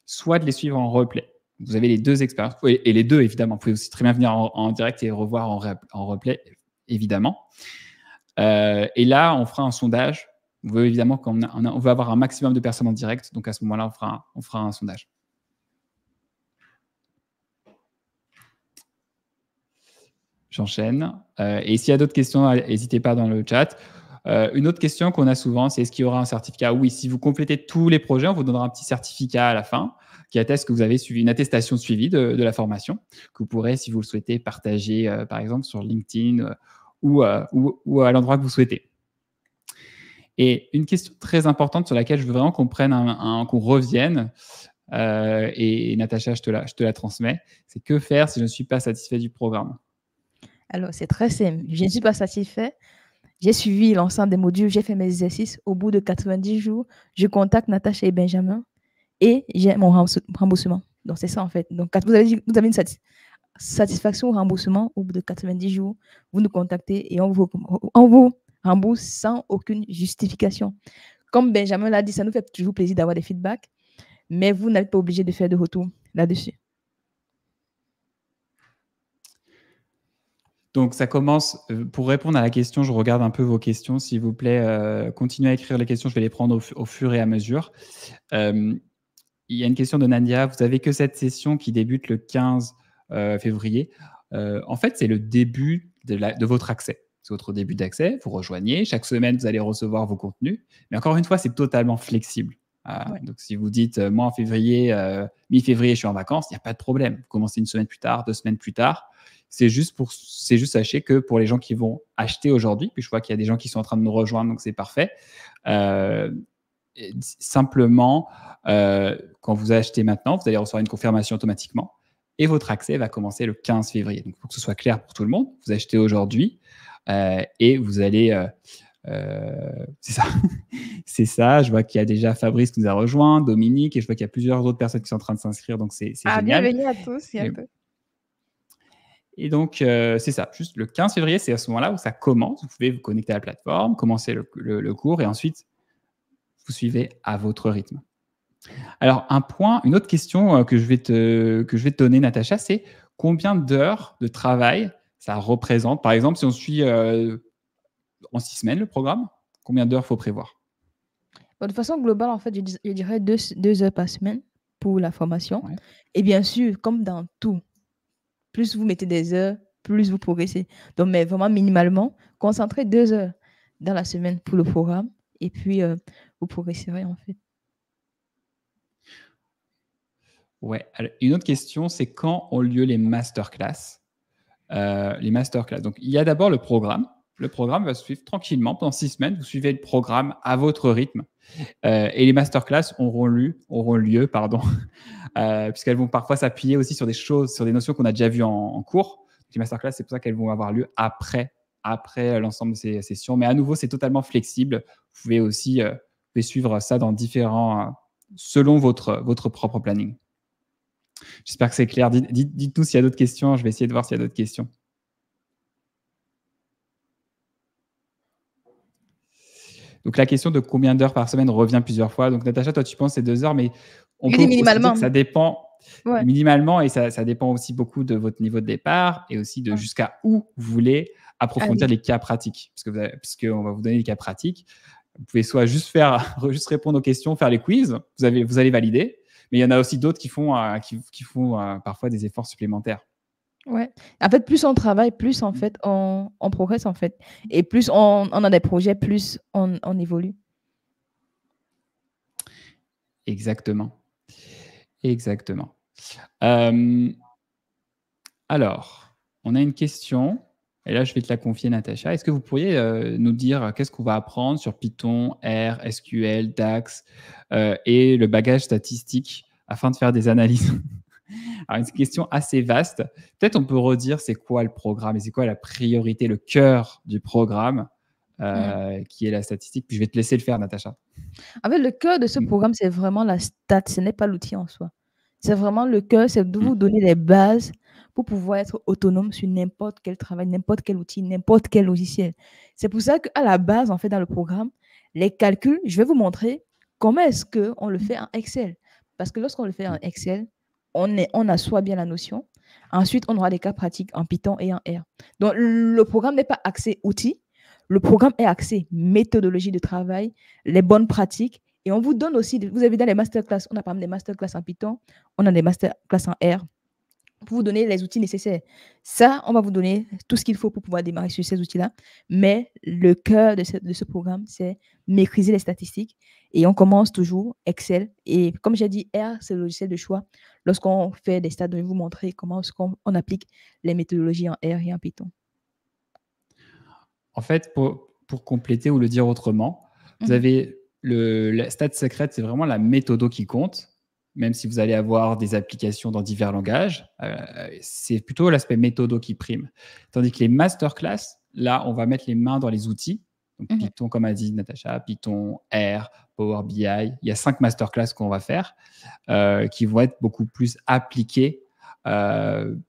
soit de les suivre en replay. Vous avez les deux expériences, et les deux, évidemment. Vous pouvez aussi très bien venir en direct et revoir en replay, évidemment. Et là, on fera un sondage. On veut évidemment on veut avoir un maximum de personnes en direct. Donc, à ce moment-là, on fera un sondage. J'enchaîne. Et s'il y a d'autres questions, n'hésitez pas dans le chat. Une autre question qu'on a souvent, c'est est-ce qu'il y aura un certificat? Oui, si vous complétez tous les projets, on vous donnera un petit certificat à la fin qui atteste que vous avez suivi une attestation de suivi de la formation que vous pourrez, si vous le souhaitez, partager, par exemple, sur LinkedIn ou à l'endroit que vous souhaitez. Et une question très importante sur laquelle je veux vraiment qu'on revienne, et Natacha, je te la transmets, c'est que faire si je ne suis pas satisfait du programme? Alors, c'est très simple. Je ne suis pas satisfait. J'ai suivi l'ensemble des modules, j'ai fait mes exercices. Au bout de 90 jours, je contacte Natacha et Benjamin et j'ai mon remboursement. Donc, c'est ça en fait. Donc, vous avez une satisfaction au remboursement au bout de 90 jours. Vous nous contactez et on vous rembourse sans aucune justification. Comme Benjamin l'a dit, ça nous fait toujours plaisir d'avoir des feedbacks, mais vous n'êtes pas obligé de faire de retour là-dessus. Donc, ça commence, pour répondre à la question, je regarde un peu vos questions, s'il vous plaît, continuez à écrire les questions, je vais les prendre au fur et à mesure. Il y a une question de Nadia, vous avez que cette session qui débute le 15 février. En fait, c'est le début de votre accès. C'est votre début d'accès, vous rejoignez, chaque semaine, vous allez recevoir vos contenus. Mais encore une fois, c'est totalement flexible. Ouais. Donc, si vous dites, moi, en février, mi-février, je suis en vacances, il n'y a pas de problème. Vous commencez une semaine plus tard, 2 semaines plus tard. C'est juste sachez que pour les gens qui vont acheter aujourd'hui, puis je vois qu'il y a des gens qui sont en train de nous rejoindre, donc c'est parfait. Simplement, quand vous achetez maintenant, vous allez recevoir une confirmation automatiquement et votre accès va commencer le 15 février. Donc, pour que ce soit clair pour tout le monde, vous achetez aujourd'hui et vous allez... c'est ça. C'est ça. Je vois qu'il y a déjà Fabrice qui nous a rejoint, Dominique, et je vois qu'il y a plusieurs autres personnes qui sont en train de s'inscrire, donc c'est génial. Bienvenue à tous. Et donc, c'est ça. Juste le 15 février, c'est à ce moment-là où ça commence. Vous pouvez vous connecter à la plateforme, commencer le cours et ensuite, vous suivez à votre rythme. Alors, une autre question que je vais te donner, Natacha, c'est combien d'heures de travail ça représente? Par exemple, si on suit en 6 semaines le programme, combien d'heures faut prévoir? De façon globale, en fait, je dirais 2 heures par semaine pour la formation. Ouais. Et bien sûr, comme dans tout, plus vous mettez des heures, plus vous progressez. Donc, mais vraiment minimalement, concentrez 2 heures dans la semaine pour le programme et puis vous progresserez en fait. Ouais. Alors, une autre question, c'est quand ont lieu les masterclass? Donc, il y a d'abord le programme. Le programme va se suivre tranquillement pendant 6 semaines. Vous suivez le programme à votre rythme. Et les masterclass auront lieu, puisqu'elles vont parfois s'appuyer aussi sur des notions qu'on a déjà vues en cours. Les masterclass, c'est pour ça qu'elles vont avoir lieu après l'ensemble de ces sessions. Mais à nouveau, c'est totalement flexible. Vous pouvez aussi suivre ça dans selon votre propre planning. J'espère que c'est clair. Dites-nous s'il y a d'autres questions. Je vais essayer de voir s'il y a d'autres questions. Donc, la question de combien d'heures par semaine revient plusieurs fois. Donc, Natacha, toi, tu penses que c'est 2 heures, mais on peut minimalement. Dire que ça dépend minimalement et ça dépend aussi beaucoup de votre niveau de départ et aussi de jusqu'à où vous voulez approfondir les cas pratiques. Puisqu'on va vous donner des cas pratiques. Vous pouvez soit juste répondre aux questions, faire les quiz, vous allez valider. Mais il y en a aussi d'autres qui font parfois des efforts supplémentaires. Ouais. En fait, plus on travaille, plus en fait on progresse en fait, et plus on a des projets, plus on évolue. Exactement. Alors, on a une question. Et là, je vais te la confier, Natacha. Est-ce que vous pourriez nous dire qu'est-ce qu'on va apprendre sur Python, R, SQL, DAX et le bagage statistique afin de faire des analyses? Alors, une question assez vaste. Peut-être on peut redire c'est quoi le programme et c'est quoi la priorité, le cœur du programme qui est la statistique. Puis je vais te laisser le faire, Natacha. En fait, le cœur de ce Mm. programme, c'est vraiment la stat, ce n'est pas l'outil en soi. C'est vraiment le cœur, c'est de Mm. vous donner les bases pour pouvoir être autonome sur n'importe quel travail, n'importe quel outil, n'importe quel logiciel. C'est pour ça qu'à la base, en fait, dans le programme, les calculs, je vais vous montrer comment est-ce qu'on le fait en Excel. Parce que lorsqu'on le fait en Excel, on assoit bien la notion. Ensuite, on aura des cas pratiques en Python et en R. Donc, le programme n'est pas axé outils. Le programme est axé méthodologie de travail, les bonnes pratiques. Et on vous donne aussi, vous avez dans les masterclass, on a par exemple des masterclass en Python, on a des masterclass en R, pour vous donner les outils nécessaires. Ça, on va vous donner tout ce qu'il faut pour pouvoir démarrer sur ces outils-là. Mais le cœur de ce programme, c'est maîtriser les statistiques. Et on commence toujours Excel. Et comme j'ai dit, R, c'est le logiciel de choix. Lorsqu'on fait des stats, je vais vous montrer comment on applique les méthodologies en R et en Python. En fait, pour compléter ou le dire autrement, vous avez la stat secrète, c'est vraiment la méthode qui compte, même si vous allez avoir des applications dans divers langages. C'est plutôt l'aspect méthode qui prime. Tandis que les masterclass, là, on va mettre les mains dans les outils. Donc, Python, comme a dit Natacha, Python, R, Power BI. Il y a 5 masterclass qu'on va faire qui vont être beaucoup plus appliqués,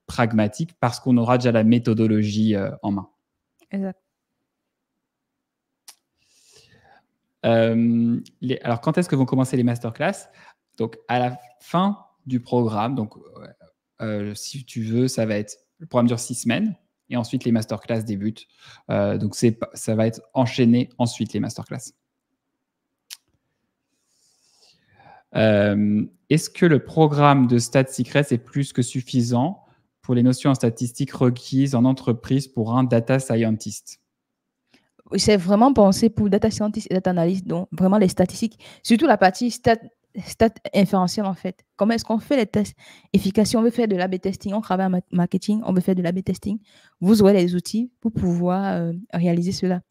pragmatiques, parce qu'on aura déjà la méthodologie en main. Exact. Alors, quand est-ce que vont commencer les masterclass? Donc, à la fin du programme, donc, si tu veux, ça va être, le programme dure 6 semaines, et ensuite les masterclass débutent. Donc, ça va être enchaîné ensuite, les masterclass. Est-ce que le programme de Stat Secrets est plus que suffisant pour les notions en statistique requises en entreprise pour un data scientist? C'est vraiment pensé pour data scientist et data analyst, donc vraiment les statistiques, surtout la partie stat inférentielle en fait. Comment est-ce qu'on fait les tests efficaces? Si on veut faire de l'A/B testing, on travaille en marketing, on veut faire de l'A/B testing, vous aurez les outils pour pouvoir réaliser cela.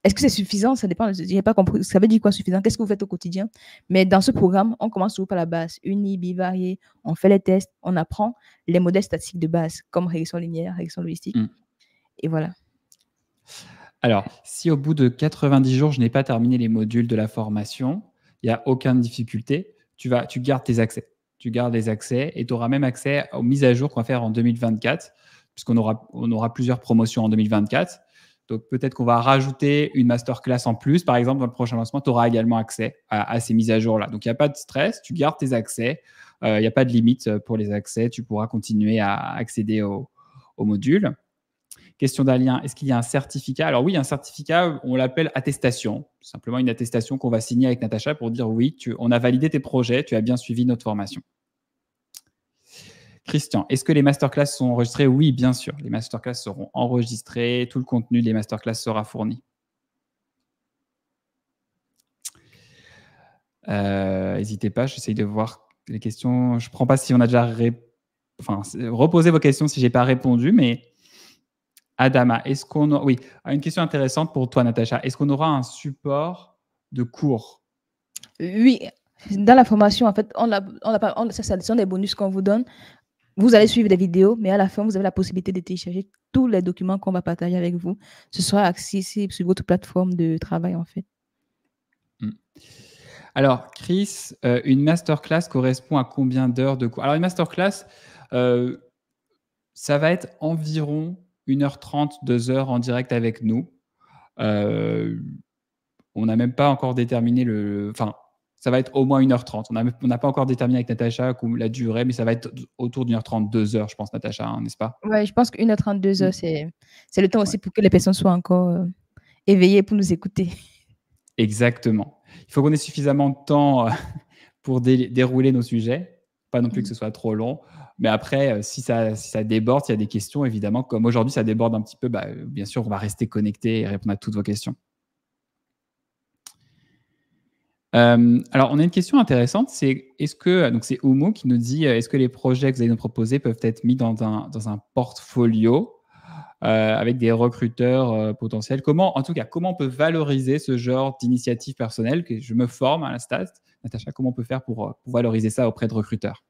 Est-ce que c'est suffisant? Ça dépend. Je n'ai pas compris. Ça veut dire quoi suffisant? Qu'est-ce que vous faites au quotidien? Mais dans ce programme, on commence toujours par la base. Uni, bivarié, on fait les tests, on apprend les modèles statistiques de base, comme régression linéaire, régression logistique. Et voilà. Alors, si au bout de 90 jours, je n'ai pas terminé les modules de la formation, il n'y a aucune difficulté. Tu gardes tes accès. Tu gardes les accès et tu auras même accès aux mises à jour qu'on va faire en 2024, puisqu'on aura plusieurs promotions en 2024. Donc, peut-être qu'on va rajouter une masterclass en plus. Par exemple, dans le prochain lancement, tu auras également accès à ces mises à jour-là. Donc, il n'y a pas de stress. Tu gardes tes accès. Il n'y a pas de limite pour les accès. Tu pourras continuer à accéder aux modules. Question d'Alien, est-ce qu'il y a un certificat? Alors oui, il y a un certificat, on l'appelle attestation. Simplement une attestation qu'on va signer avec Natacha pour dire oui, on a validé tes projets, tu as bien suivi notre formation. Christian, est-ce que les masterclass sont enregistrées? Oui, bien sûr. Les masterclass seront enregistrées, tout le contenu des masterclass sera fourni. N'hésitez pas, j'essaye de voir les questions. Je ne prends pas si on a déjà reposez vos questions si je n'ai pas répondu, mais Adama, est-ce qu'on a... Oui, une question intéressante pour toi, Natacha. Est-ce qu'on aura un support de cours? Oui, dans la formation, en fait, ça sont des bonus qu'on vous donne. Vous allez suivre des vidéos, mais à la fin, vous avez la possibilité de télécharger tous les documents qu'on va partager avec vous. Ce sera accessible sur votre plateforme de travail, en fait. Alors, Chris, une masterclass correspond à combien d'heures de cours? Alors, une masterclass, ça va être environ 1h30, 2h en direct avec nous. On n'a même pas encore déterminé ça va être au moins 1h30. On n'a pas encore déterminé avec Natacha la durée, mais ça va être autour d'1h30, 2h, je pense, Natacha, hein, n'est-ce pas? Oui, je pense qu'1h30, 2h, c'est le temps aussi pour que les personnes soient encore éveillées pour nous écouter. Exactement. Il faut qu'on ait suffisamment de temps pour dérouler nos sujets, pas non plus que ce soit trop long. Mais après, si ça déborde, s'il y a des questions, évidemment, comme aujourd'hui, ça déborde un petit peu, bien sûr, on va rester connecté et répondre à toutes vos questions. Alors, on a une question intéressante, c'est c'est Oumo qui nous dit est-ce que les projets que vous allez nous proposer peuvent être mis dans un portfolio avec des recruteurs potentiels? Comment on peut valoriser ce genre d'initiative personnelle? Que je me forme à la stat. Natacha, comment on peut faire pour valoriser ça auprès de recruteurs?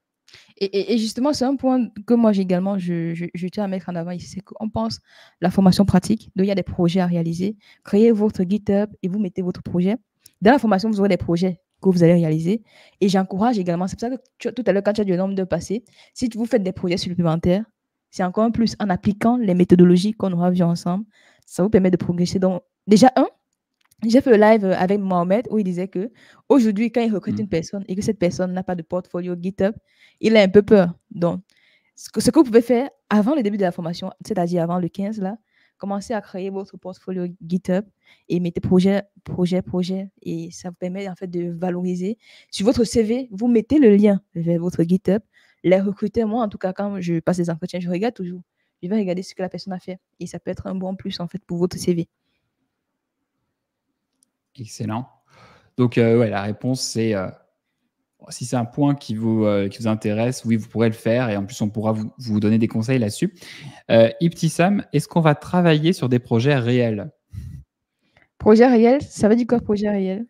Et justement, c'est un point que moi, j'ai également, je tiens à mettre en avant ici, c'est qu'on pense la formation pratique. Donc, il y a des projets à réaliser. Créez votre GitHub et vous mettez votre projet. Dans la formation, vous aurez des projets que vous allez réaliser. Et j'encourage également, c'est pour ça que tout à l'heure, quand tu as dit le nombre de passés, si vous faites des projets supplémentaires, c'est encore un plus en appliquant les méthodologies qu'on aura vues ensemble. Ça vous permet de progresser. Donc, déjà, j'ai fait le live avec Mohamed où il disait que aujourd'hui, quand il recrute une personne et que cette personne n'a pas de portfolio GitHub, il a un peu peur. Donc, ce que vous pouvez faire avant le début de la formation, c'est-à-dire avant le 15, là, commencez à créer votre portfolio GitHub et mettez projet, projet, projet. Et ça vous permet en fait de valoriser. Sur votre CV, vous mettez le lien vers votre GitHub. Les recruteurs, moi, en tout cas, quand je passe des entretiens, je regarde toujours. Je vais regarder ce que la personne a fait. Et ça peut être un bon plus, en fait, pour votre CV. Excellent. Donc, ouais, la réponse, c'est si c'est un point qui vous intéresse, oui, vous pourrez le faire. Et en plus, on pourra vous donner des conseils là-dessus. Ibtissam, est-ce qu'on va travailler sur des projets réels? Projet réel, ça veut dire quoi, projet réel?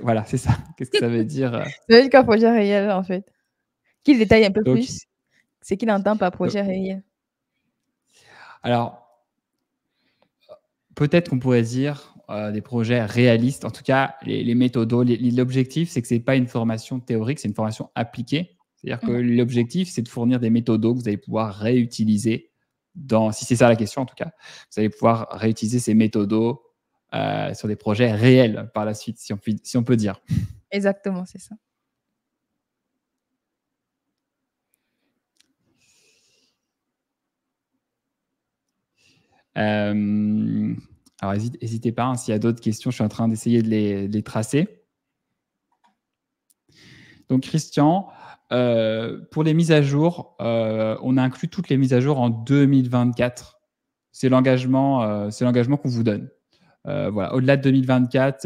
Voilà, c'est ça. Qu'est-ce que ça veut dire Ça veut dire quoi, projet réel, en fait? Qu'il détaille un peu donc, plus ce qu'il entend par donc, projet réel. alors, peut-être qu'on pourrait dire des projets réalistes. En tout cas, les méthodos, l'objectif, c'est que ce n'est pas une formation théorique, c'est une formation appliquée. C'est-à-dire que l'objectif, c'est de fournir des méthodos que vous allez pouvoir réutiliser si c'est ça la question en tout cas, vous allez pouvoir réutiliser ces méthodos sur des projets réels par la suite, si on peut dire. Exactement, c'est ça. Alors, n'hésitez pas, hein, s'il y a d'autres questions, je suis en train d'essayer de les tracer. Donc, Christian, pour les mises à jour, on a inclus toutes les mises à jour en 2024. C'est l'engagement qu'on vous donne. Voilà. Au-delà de 2024,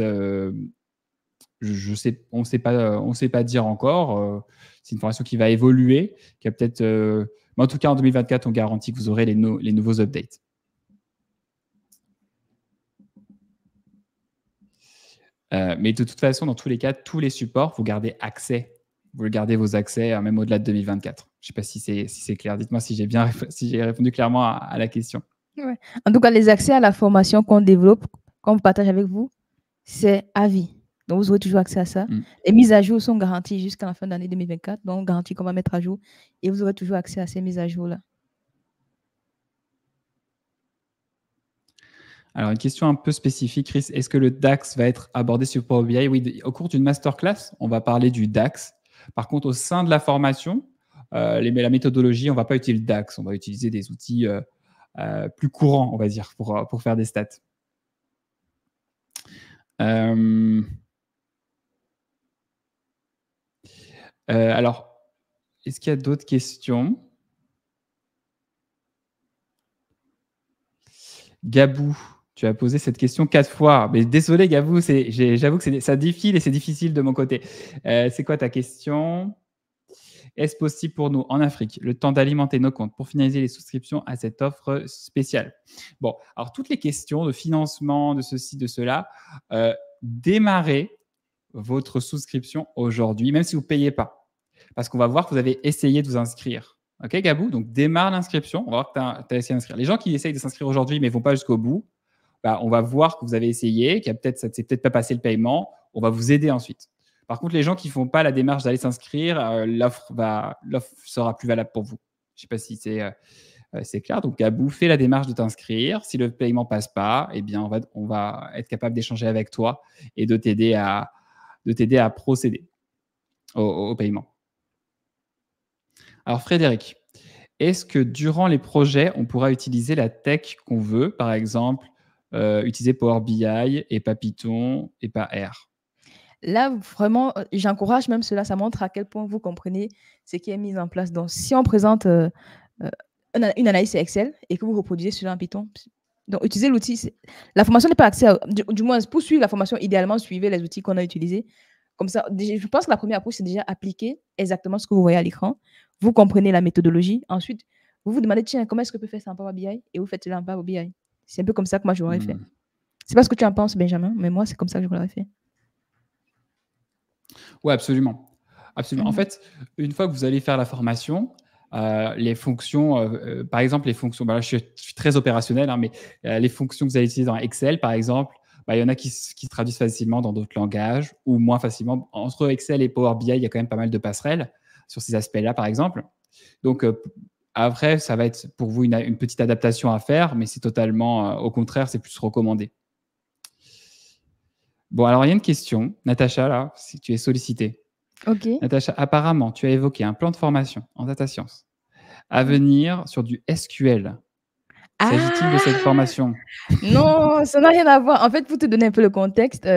on ne sait pas dire encore. C'est une formation qui va évoluer, qui a peut-être. Mais en tout cas, en 2024, on garantit que vous aurez les nouveaux updates. Mais de toute façon, dans tous les cas, tous les supports, vous gardez vos accès, même au-delà de 2024. Je ne sais pas si c'est clair. Dites-moi si j'ai répondu clairement à la question. Ouais. En tout cas, les accès à la formation qu'on développe, qu'on partage avec vous, c'est à vie. Donc, vous aurez toujours accès à ça. Les mises à jour sont garanties jusqu'à la fin de l'année 2024. Donc, garantie qu'on va mettre à jour. Et vous aurez toujours accès à ces mises à jour-là. Alors, une question un peu spécifique, Chris. Est-ce que le DAX va être abordé sur Power BI? Oui, au cours d'une masterclass, on va parler du DAX. Par contre, au sein de la formation, la méthodologie, on ne va pas utiliser le DAX. On va utiliser des outils plus courants, on va dire, pour faire des stats. Alors, est-ce qu'il y a d'autres questions? Gabou, tu as posé cette question 4 fois. Mais désolé, Gabou, j'avoue que ça défile et c'est difficile de mon côté. C'est quoi ta question? Est-ce possible pour nous, en Afrique, le temps d'alimenter nos comptes pour finaliser les souscriptions à cette offre spéciale? Bon, alors toutes les questions de financement, de ceci, de cela, démarrez votre souscription aujourd'hui, même si vous ne payez pas. Parce qu'on va voir que vous avez essayé de vous inscrire. OK, Gabou? Donc, démarre l'inscription. On va voir que tu as essayé d'inscrire. Les gens qui essayent de s'inscrire aujourd'hui mais ne vont pas jusqu'au bout, bah, on va voir que vous avez essayé, ça ne s'est peut-être pas passé le paiement. On va vous aider ensuite. Par contre, les gens qui ne font pas la démarche d'aller s'inscrire, l'offre sera plus valable pour vous. Je ne sais pas si c'est clair. Donc, Gabou, fais la démarche de t'inscrire. Si le paiement ne passe pas, eh bien, on va être capable d'échanger avec toi et de t'aider à procéder au paiement. Alors, Frédéric, est-ce que durant les projets, on pourra utiliser la tech qu'on veut, par exemple, utiliser Power BI et pas Python et pas R? Là, vraiment, j'encourage même cela. Ça montre à quel point vous comprenez ce qui est mis en place. Donc, si on présente une analyse Excel et que vous reproduisez cela en Python, donc utilisez l'outil. La formation n'est pas accès du moins, pour suivre la formation, idéalement, suivez les outils qu'on a utilisés. Comme ça, je pense que la première approche, c'est déjà appliquer exactement ce que vous voyez à l'écran. Vous comprenez la méthodologie. Ensuite, vous vous demandez, tiens, comment est-ce que je peux faire ça en Power BI? Et vous faites cela en Power BI. C'est un peu comme ça que moi, je l'aurais fait. C'est pas ce que tu en penses, Benjamin, mais moi, c'est comme ça que je l'aurais fait. Oui, absolument. absolument. En fait, une fois que vous allez faire la formation, les fonctions, par exemple, les fonctions, là, je suis très opérationnel, hein, mais les fonctions que vous allez utiliser dans Excel, par exemple, il y en a qui se traduisent facilement dans d'autres langages ou moins facilement. Entre Excel et Power BI, il y a quand même pas mal de passerelles sur ces aspects-là, par exemple. Donc, après, ça va être pour vous une petite adaptation à faire, mais c'est totalement, au contraire, c'est plus recommandé. Bon, alors il y a une question, Natacha, là, si tu es sollicitée. Ok. Natacha, apparemment, tu as évoqué un plan de formation en data science à venir sur du SQL. S'agit-il de cette formation? Non, ça n'a rien à voir. En fait, pour te donner un peu le contexte,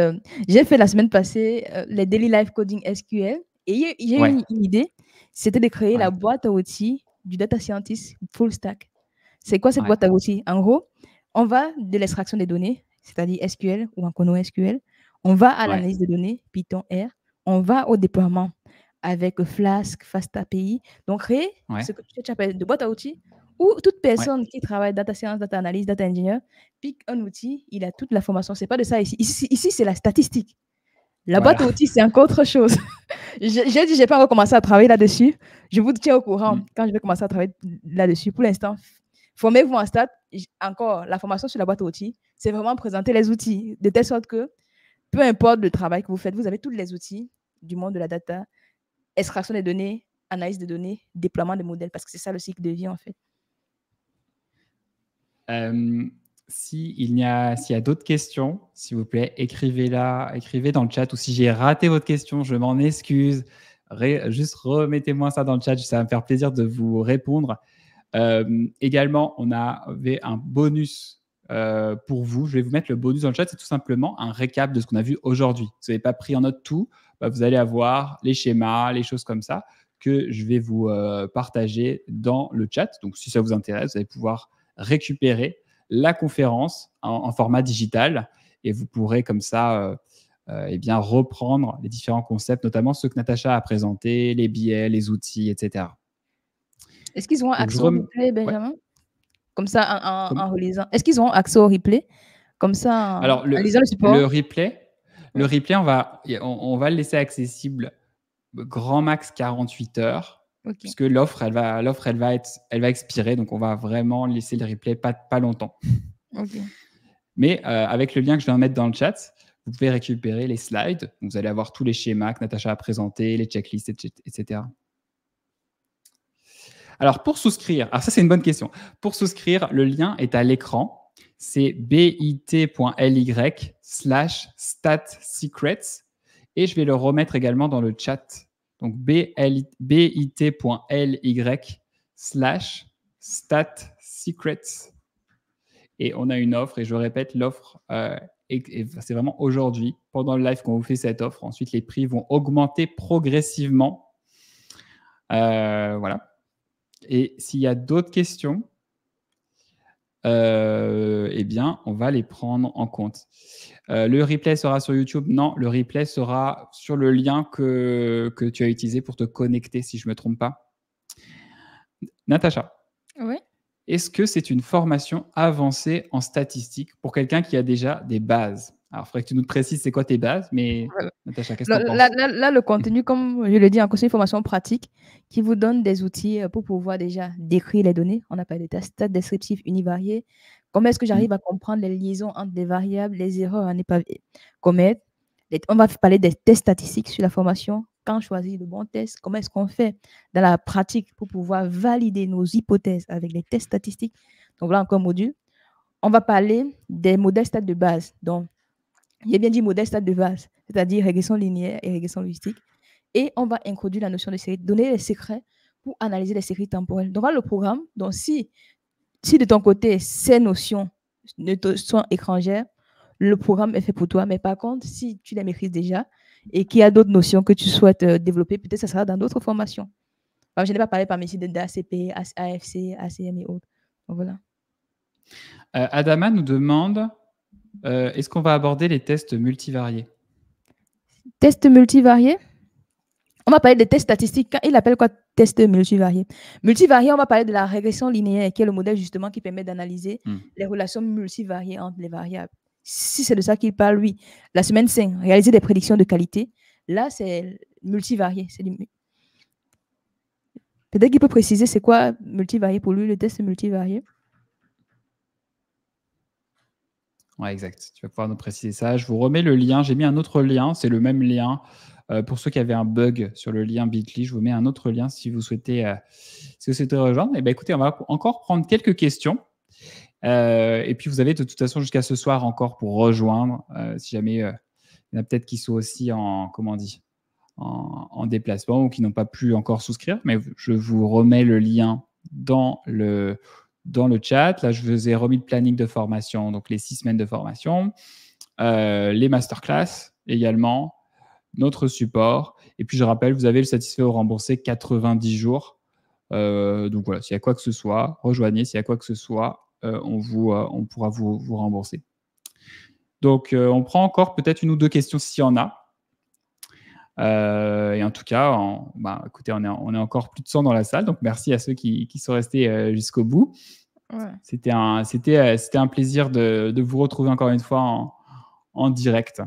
j'ai fait la semaine passée les Daily Life Coding SQL et j'ai eu une idée, c'était de créer la boîte à outils du data scientist full stack. C'est quoi cette boîte à outils? En gros, on va de l'extraction des données, c'est-à-dire SQL ou en SQL, on va à l'analyse des données, Python, R, on va au déploiement avec Flask, FastAPI. Donc, créer ce que tu appelles de boîte à outils où toute personne qui travaille data science, data analyse, data engineer, pique un outil, il a toute la formation. C'est pas de ça ici. Ici c'est la statistique. La boîte à outils, c'est encore autre chose. J'ai dit, j'ai pas encore commencé à travailler là-dessus. Je vous tiens au courant quand je vais commencer à travailler là-dessus. Pour l'instant, formez-vous en stat. Encore, la formation sur la boîte à outils, c'est vraiment présenter les outils de telle sorte que peu importe le travail que vous faites, vous avez tous les outils du monde de la data, extraction des données, analyse des données, déploiement des modèles, parce que c'est ça le cycle de vie en fait. S'il y a d'autres questions, s'il vous plaît, écrivez dans le chat, ou si j'ai raté votre question, je m'en excuse. Juste remettez-moi ça dans le chat, ça va me faire plaisir de vous répondre. Également, on avait un bonus pour vous. Je vais vous mettre le bonus dans le chat, c'est tout simplement un récap de ce qu'on a vu aujourd'hui. Si vous n'avez pas pris en note tout, vous allez avoir les schémas, les choses comme ça que je vais vous partager dans le chat. Donc, si ça vous intéresse, vous allez pouvoir récupérer la conférence en format digital et vous pourrez comme ça reprendre les différents concepts, notamment ceux que Natacha a présentés, les biais, les outils, etc. Est-ce qu'ils auront accès au replay, Benjamin? Comme ça, en relisant. Est-ce qu'ils auront accès au replay? Comme ça, alors, en lisant le support? Le replay, on va le laisser accessible grand max 48 heures. Puisque l'offre, elle va expirer, donc on va vraiment laisser le replay pas longtemps. Mais avec le lien que je viens de mettre dans le chat, vous pouvez récupérer les slides. Vous allez avoir tous les schémas que Natacha a présentés, les checklists, etc. Alors, pour souscrire, ça c'est une bonne question. Pour souscrire, le lien est à l'écran. C'est bit.ly/statsecrets. Et je vais le remettre également dans le chat. Donc, bit.ly/statsecrets. Et on a une offre, et je répète, l'offre, c'est vraiment aujourd'hui, pendant le live qu'on vous fait cette offre. Ensuite, les prix vont augmenter progressivement. Voilà. Et s'il y a d'autres questions, on va les prendre en compte. Le replay sera sur YouTube? Non, le replay sera sur le lien que tu as utilisé pour te connecter, si je ne me trompe pas. Natacha, est-ce que c'est une formation avancée en statistique pour quelqu'un qui a déjà des bases? Alors, il faudrait que tu nous précises c'est quoi tes bases, mais Natacha, qu'est-ce que tu en penses? Là, le contenu, comme je le dis, c'est une formation pratique qui vous donne des outils pour pouvoir déjà décrire les données. On appelle des stats descriptifs univariés. Comment est-ce que j'arrive à comprendre les liaisons entre les variables, les erreurs à ne pas commettre? On va parler des tests statistiques sur la formation. Quand choisir le bon test? Comment est-ce qu'on fait dans la pratique pour pouvoir valider nos hypothèses avec les tests statistiques? Donc voilà encore un module. On va parler des modèles stats de base. Donc, j'ai bien dit modèle stats de base, c'est-à-dire régression linéaire et régression logistique. Et on va introduire la notion de série, donner les secrets pour analyser les séries temporelles. Donc, voilà le programme. Donc, si de ton côté, ces notions ne te sont étrangères, le programme est fait pour toi. Mais par contre, si tu les maîtrises déjà et qu'il y a d'autres notions que tu souhaites développer, peut-être ça sera dans d'autres formations. Alors, je n'ai pas parlé par ici d'ACP, AFC, ACM et autres. Donc, voilà. Adama nous demande est-ce qu'on va aborder les tests multivariés? Tests multivariés? On va parler des tests statistiques. Il appelle quoi test multivarié? Multivarié, on va parler de la régression linéaire, qui est le modèle justement qui permet d'analyser les relations multivariées entre les variables. Si c'est de ça qu'il parle, oui. La semaine 5, réaliser des prédictions de qualité. Là, c'est multivarié. C'est Peut-être qu'il peut préciser c'est quoi multivarié pour lui, le test multivarié. Ouais, exact. Tu vas pouvoir nous préciser ça. Je vous remets le lien. J'ai mis un autre lien. C'est le même lien. Pour ceux qui avaient un bug sur le lien Bitly, je vous mets un autre lien si vous souhaitez, rejoindre. Et ben, écoutez, on va encore prendre quelques questions. Et puis, vous avez de toute façon jusqu'à ce soir encore pour rejoindre. Si jamais il y en a peut-être qui sont aussi en déplacement ou qui n'ont pas pu encore souscrire. Mais je vous remets le lien dans le chat. Là, je vous ai remis le planning de formation, donc les 6 semaines de formation, les masterclass également, notre support. Et puis, je rappelle, vous avez le satisfait ou remboursé 90 jours. Donc voilà, s'il y a quoi que ce soit, rejoignez. S'il y a quoi que ce soit, on pourra vous rembourser. Donc, on prend encore peut-être une ou deux questions s'il y en a. Et en tout cas, écoutez, on est encore plus de 100 dans la salle. Donc, merci à ceux qui sont restés jusqu'au bout. Ouais. C'était un plaisir de vous retrouver encore une fois en direct.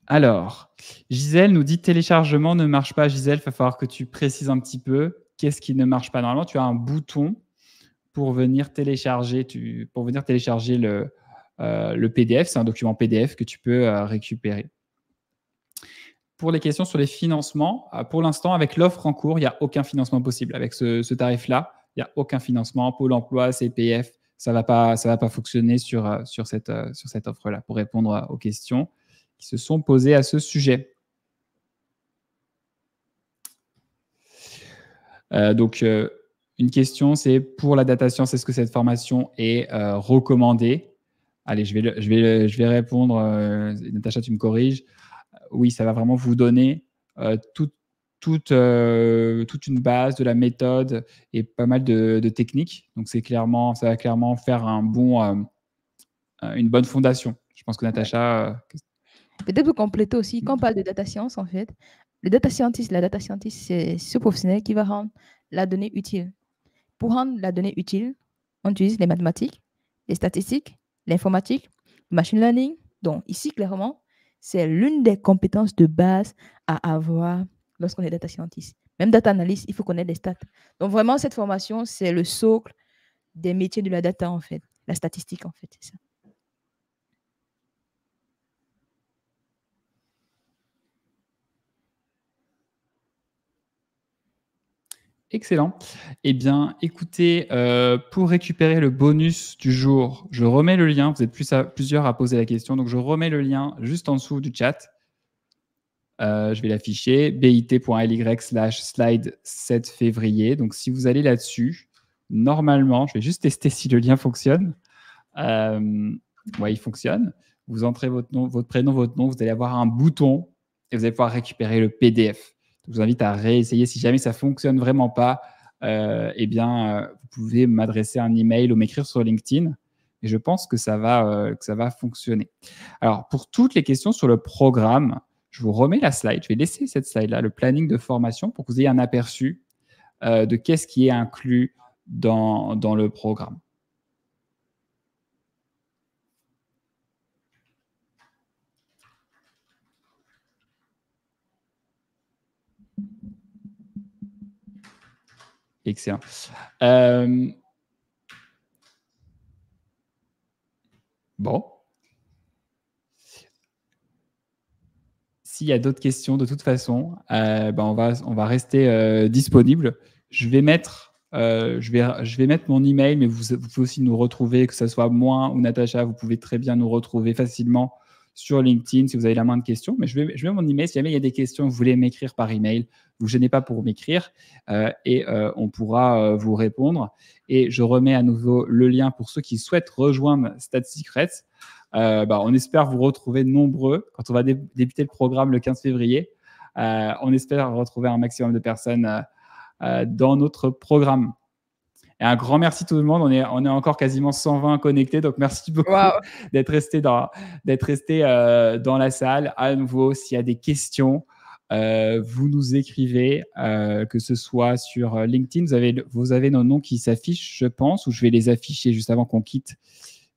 Alors, Gisèle nous dit téléchargement ne marche pas. Gisèle, il va falloir que tu précises un petit peu qu'est-ce qui ne marche pas. Normalement, tu as un bouton pour venir télécharger, le PDF. C'est un document PDF que tu peux récupérer. Pour les questions sur les financements, pour l'instant, avec l'offre en cours, il n'y a aucun financement possible. Avec ce tarif-là, il n'y a aucun financement. Pôle emploi, CPF, ça va pas fonctionner sur cette offre-là pour répondre aux questions qui se sont posées à ce sujet. Donc, une question, c'est pour la data science, est-ce que cette formation est recommandée? Allez, je vais répondre. Natacha, tu me corriges. Oui, ça va vraiment vous donner toute une base de la méthode et pas mal de techniques. Donc, ça va clairement faire une bonne fondation. Je pense que Natacha... Peut-être pour compléter aussi, quand on parle de data science, en fait, la data scientist, c'est ce professionnel qui va rendre la donnée utile. Pour rendre la donnée utile, on utilise les mathématiques, les statistiques, l'informatique, le machine learning. Donc, ici, clairement, c'est l'une des compétences de base à avoir lorsqu'on est data scientist. Même data analyst, il faut connaître les stats. Donc, vraiment, cette formation, c'est le socle des métiers de la data, en fait. La statistique, en fait, c'est ça. Excellent. Eh bien, écoutez, pour récupérer le bonus du jour, je remets le lien. Vous êtes plusieurs à poser la question, donc je remets le lien juste en dessous du chat. Je vais l'afficher, bit.ly/slide 7 février. Donc, si vous allez là-dessus, normalement, je vais juste tester si le lien fonctionne. Ouais, il fonctionne. Vous entrez votre nom, votre prénom, votre nom. Vous allez avoir un bouton et vous allez pouvoir récupérer le PDF. Je vous invite à réessayer. Si jamais ça ne fonctionne vraiment pas, vous pouvez m'adresser un email ou m'écrire sur LinkedIn. Et je pense que ça va fonctionner. Alors, pour toutes les questions sur le programme, je vous remets la slide. Je vais laisser cette slide-là, le planning de formation, pour que vous ayez un aperçu de qu'est-ce qui est inclus dans le programme. Excellent. Bon. S'il y a d'autres questions, de toute façon, on va rester disponible. Je vais mettre mon email, mais vous pouvez aussi nous retrouver, que ce soit moi ou Natacha, vous pouvez très bien nous retrouver facilement sur LinkedIn si vous avez la moindre question. Mais je mets mon email. Si jamais il y a des questions, vous voulez m'écrire par email, vous ne gênez pas pour m'écrire on pourra vous répondre. Et je remets à nouveau le lien pour ceux qui souhaitent rejoindre StatSecrets. On espère vous retrouver nombreux quand on va débuter le programme le 15 février. On espère retrouver un maximum de personnes dans notre programme. Et un grand merci tout le monde. On est encore quasiment 120 connectés. Donc, merci beaucoup d'être resté dans la salle. À nouveau, s'il y a des questions, vous nous écrivez, que ce soit sur LinkedIn. Vous avez nos noms qui s'affichent, je pense, ou je vais les afficher juste avant qu'on quitte.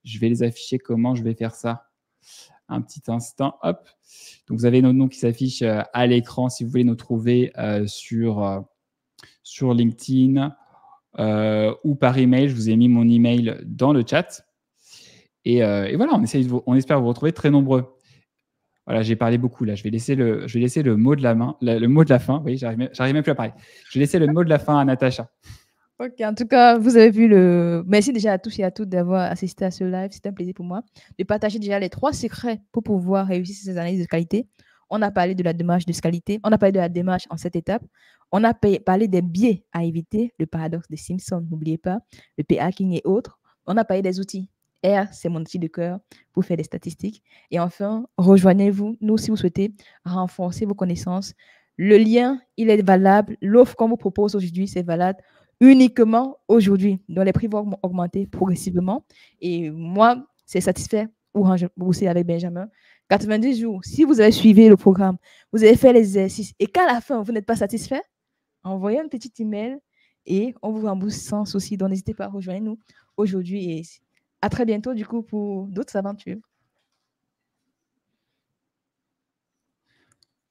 Je vais les afficher. Comment je vais faire ça? un petit instant. Hop. Donc, vous avez notre nom qui s'affiche à l'écran si vous voulez nous trouver sur LinkedIn ou par email. Je vous ai mis mon email dans le chat. Et voilà, on espère vous retrouver très nombreux. Voilà, j'ai parlé beaucoup là. Je vais laisser le mot de la fin. Oui, j'arrive même plus à parler. Je vais laisser le mot de la fin à Natacha. Ok, en tout cas, vous avez vu le. Merci déjà à tous et à toutes d'avoir assisté à ce live. C'est un plaisir pour moi de partager déjà les 3 secrets pour pouvoir réussir ces analyses de qualité. On a parlé de la démarche de qualité. On a parlé de la démarche en 7 étapes. On a parlé des biais à éviter, le paradoxe de Simpson, n'oubliez pas, le p-hacking et autres. On a parlé des outils. R, c'est mon outil de cœur pour faire des statistiques. Et enfin, rejoignez-vous, nous, si vous souhaitez renforcer vos connaissances. Le lien, il est valable. L'offre qu'on vous propose aujourd'hui, c'est valable uniquement aujourd'hui. Donc, les prix vont augmenter progressivement. Et moi, c'est satisfait ou c'est avec Benjamin. 90 jours, si vous avez suivi le programme, vous avez fait les exercices et qu'à la fin, vous n'êtes pas satisfait, envoyez un petit email et on vous rembourse sans souci. Donc, n'hésitez pas à rejoindre nous aujourd'hui et à très bientôt, du coup, pour d'autres aventures.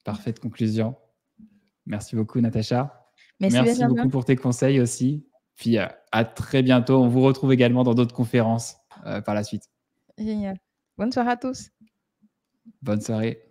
Parfaite conclusion. Merci beaucoup, Natacha. Merci beaucoup pour tes conseils aussi. Puis à très bientôt. On vous retrouve également dans d'autres conférences par la suite. Génial. Bonne soirée à tous. Bonne soirée.